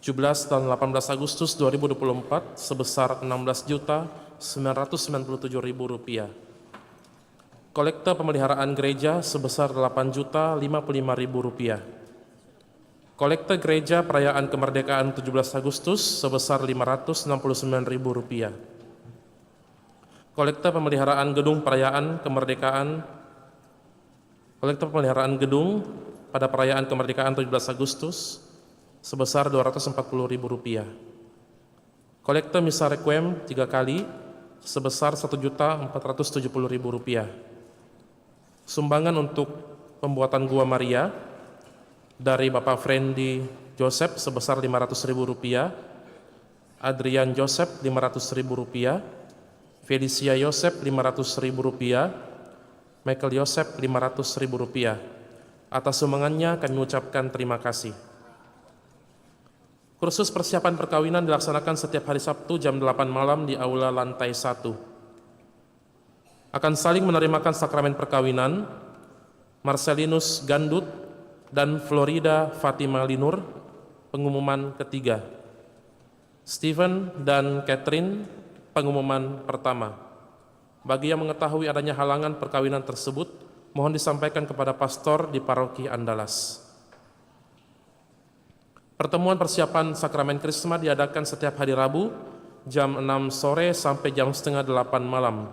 17 dan 18 Agustus 2024 sebesar Rp16.997.000. Kolekte pemeliharaan gereja sebesar Rp8.055.000. Kolekte gereja perayaan kemerdekaan 17 Agustus sebesar Rp569.000. Kolekte pemeliharaan gedung perayaan kemerdekaan, kolekte pemeliharaan gedung pada perayaan kemerdekaan 17 Agustus sebesar Rp240.000. Kolekte misa requiem 3 kali sebesar Rp1.470.000. Sumbangan untuk pembuatan Gua Maria dari Bapak Friendly Joseph sebesar Rp500.000, Adrian Joseph Rp500.000, Felicia Yosep Rp500.000, Michael Yosep Rp500.000. Atas sumbangannya kami ucapkan terima kasih. Kursus persiapan perkawinan dilaksanakan setiap hari Sabtu jam 8 malam di aula lantai 1. Akan saling menerimakan sakramen perkawinan Marcelinus Gandut, dan Florida Fatima Linur, pengumuman ketiga. Stephen dan Catherine, pengumuman pertama. Bagi yang mengetahui adanya halangan perkawinan tersebut, mohon disampaikan kepada pastor di Paroki Andalas. Pertemuan persiapan sakramen Krisma diadakan setiap hari Rabu jam 6 sore sampai jam setengah 8 malam.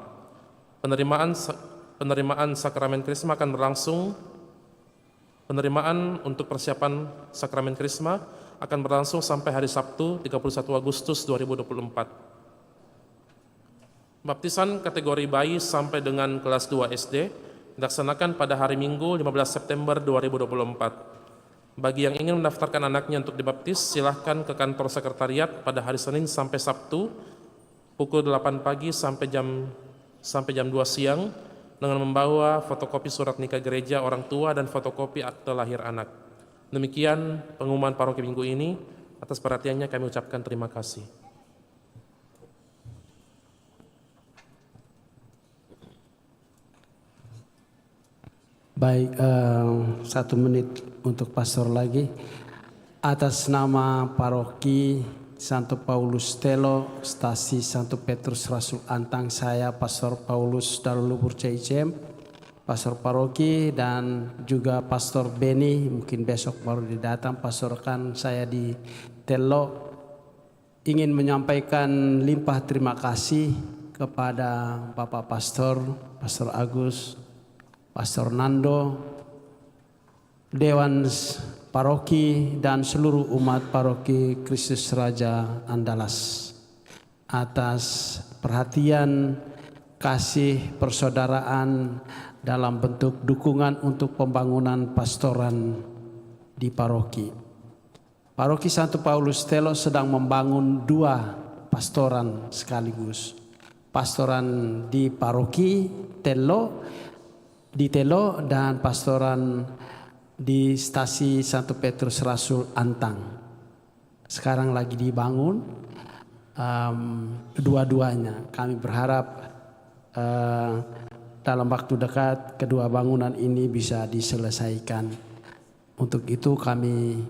Penerimaan sakramen Krisma akan berlangsung. Penerimaan untuk persiapan sakramen Krisma akan berlangsung sampai hari Sabtu 31 Agustus 2024. Baptisan kategori bayi sampai dengan kelas 2 SD dilaksanakan pada hari Minggu 15 September 2024. Bagi yang ingin mendaftarkan anaknya untuk dibaptis, silahkan ke kantor sekretariat pada hari Senin sampai Sabtu pukul 8 pagi sampai jam 2 siang dengan membawa fotokopi surat nikah gereja orang tua dan fotokopi akte lahir anak. Demikian pengumuman paroki minggu ini. Atas perhatiannya kami ucapkan terima kasih. Baik, 1 menit untuk pastor lagi. Atas nama paroki Santo Paulus Telo, Stasi Santo Petrus Rasul Antang, saya Pastor Paulus Darulubur CICM, Pastor Paroki, dan juga Pastor Beni, mungkin besok baru didatang, pastorkan saya di Telo, ingin menyampaikan limpah terima kasih kepada Bapak Pastor, Pastor Agus, Pastor Nando, Dewan Paroki, dan seluruh umat Paroki Kristus Raja Andalas atas perhatian, kasih, persaudaraan dalam bentuk dukungan untuk pembangunan pastoran di paroki. Paroki Santo Paulus Telo sedang membangun 2 pastoran sekaligus. Pastoran di paroki Telo, dan pastoran di Stasi Santo Petrus Rasul Antang. Sekarang lagi dibangun dua-duanya. Kami berharap dalam waktu dekat kedua bangunan ini bisa diselesaikan. Untuk itu kami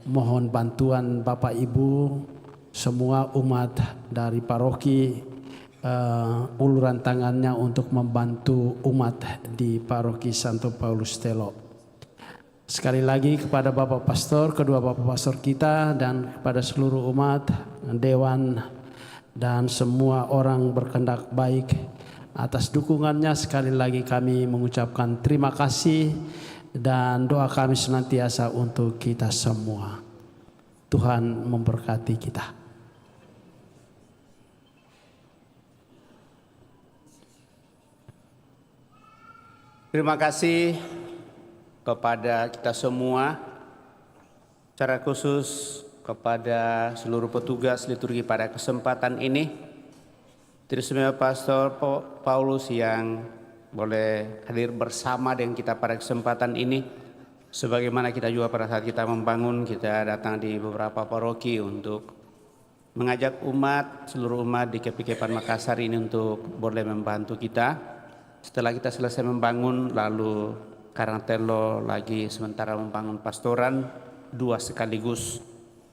mohon bantuan Bapak Ibu, semua umat dari paroki, uluran tangannya untuk membantu umat di paroki Santo Paulus Telo. Sekali lagi kepada Bapak Pastor, kedua Bapak Pastor kita, dan kepada seluruh umat, dewan, dan semua orang berkehendak baik atas dukungannya. Sekali lagi kami mengucapkan terima kasih dan doa kami senantiasa untuk kita semua. Tuhan memberkati kita. Terima kasih kepada kita semua, secara khusus kepada seluruh petugas liturgi pada kesempatan ini, terutama Pastor Paulus yang boleh hadir bersama dengan kita pada kesempatan ini. Sebagaimana kita juga pada saat kita membangun, kita datang di beberapa paroki untuk mengajak umat, seluruh umat di KPKPAN Makassar ini untuk boleh membantu kita. Setelah kita selesai membangun, lalu karena Telo lagi sementara membangun pastoran 2 sekaligus,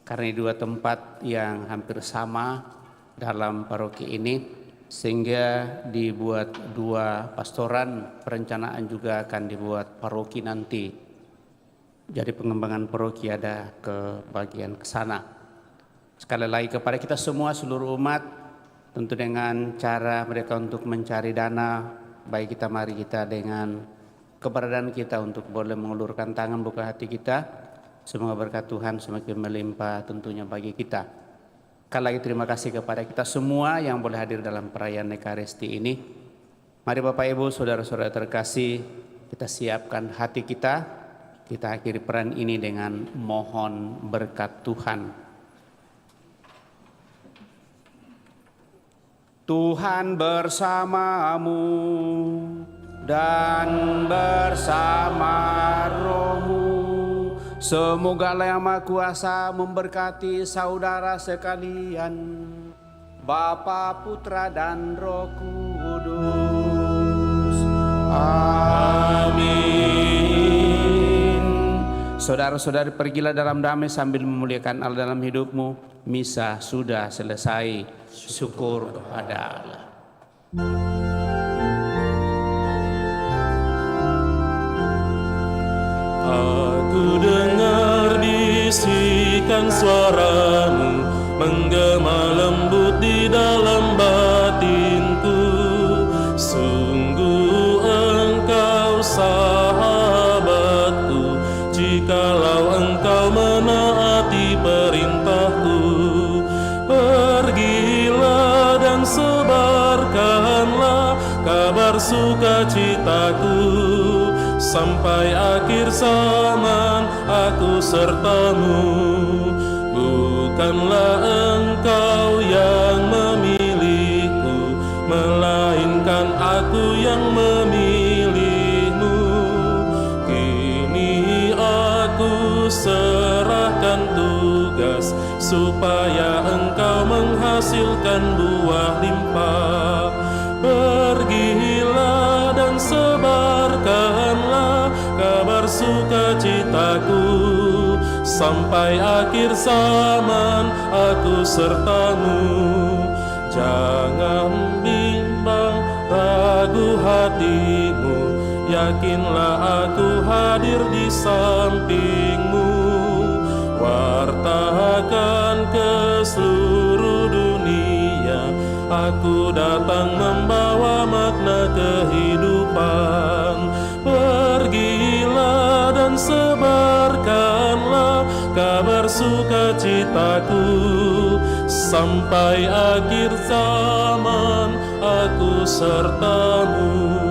karena 2 tempat yang hampir sama dalam paroki ini, sehingga dibuat 2 pastoran. Perencanaan juga akan dibuat paroki nanti. Jadi pengembangan paroki ada ke bagian ke sana. Sekali lagi kepada kita semua seluruh umat, tentu dengan cara mereka untuk mencari dana, baik kita mari kita dengan keberadaan kita untuk boleh mengulurkan tangan, buka hati kita. Semoga berkat Tuhan semakin melimpah tentunya bagi kita. Sekali lagi terima kasih kepada kita semua yang boleh hadir dalam perayaan Ekaristi ini. Mari Bapak Ibu, saudara-saudara terkasih, kita siapkan hati kita. Kita akhiri peran ini dengan mohon berkat Tuhan. Tuhan bersamamu dan bersama rohmu. Semoga Allah yang Maha Kuasa memberkati saudara sekalian, Bapa, Putra, dan Roh Kudus. Amin. Saudara-saudari, pergilah dalam damai sambil memuliakan Allah dalam hidupmu. Misa sudah selesai. Syukur pada Allah. Aku dengar bisikan suaramu menggema lembut di dalam batinku. Sungguh engkau sahabatku, jikalau engkau menaati perintahku. Pergilah dan sebarkanlah kabar sukacitaku. Sampai akhir zaman aku sertamu. Bukanlah engkau yang memilihku, melainkan aku yang memilihmu. Kini aku serahkan tugas supaya engkau menghasilkan buah limpah. Pergilah dan sebarkanlah kabar sukacitaku. Sampai akhir zaman aku sertamu. Jangan bimbang ragu hatimu, yakinlah aku hadir di sampingmu. Wartakan ke seluruh dunia, aku datang membawa makna kehidupan. Pergilah dan sebarkanlah kabar sukacitaku. Sampai akhir zaman aku sertamu.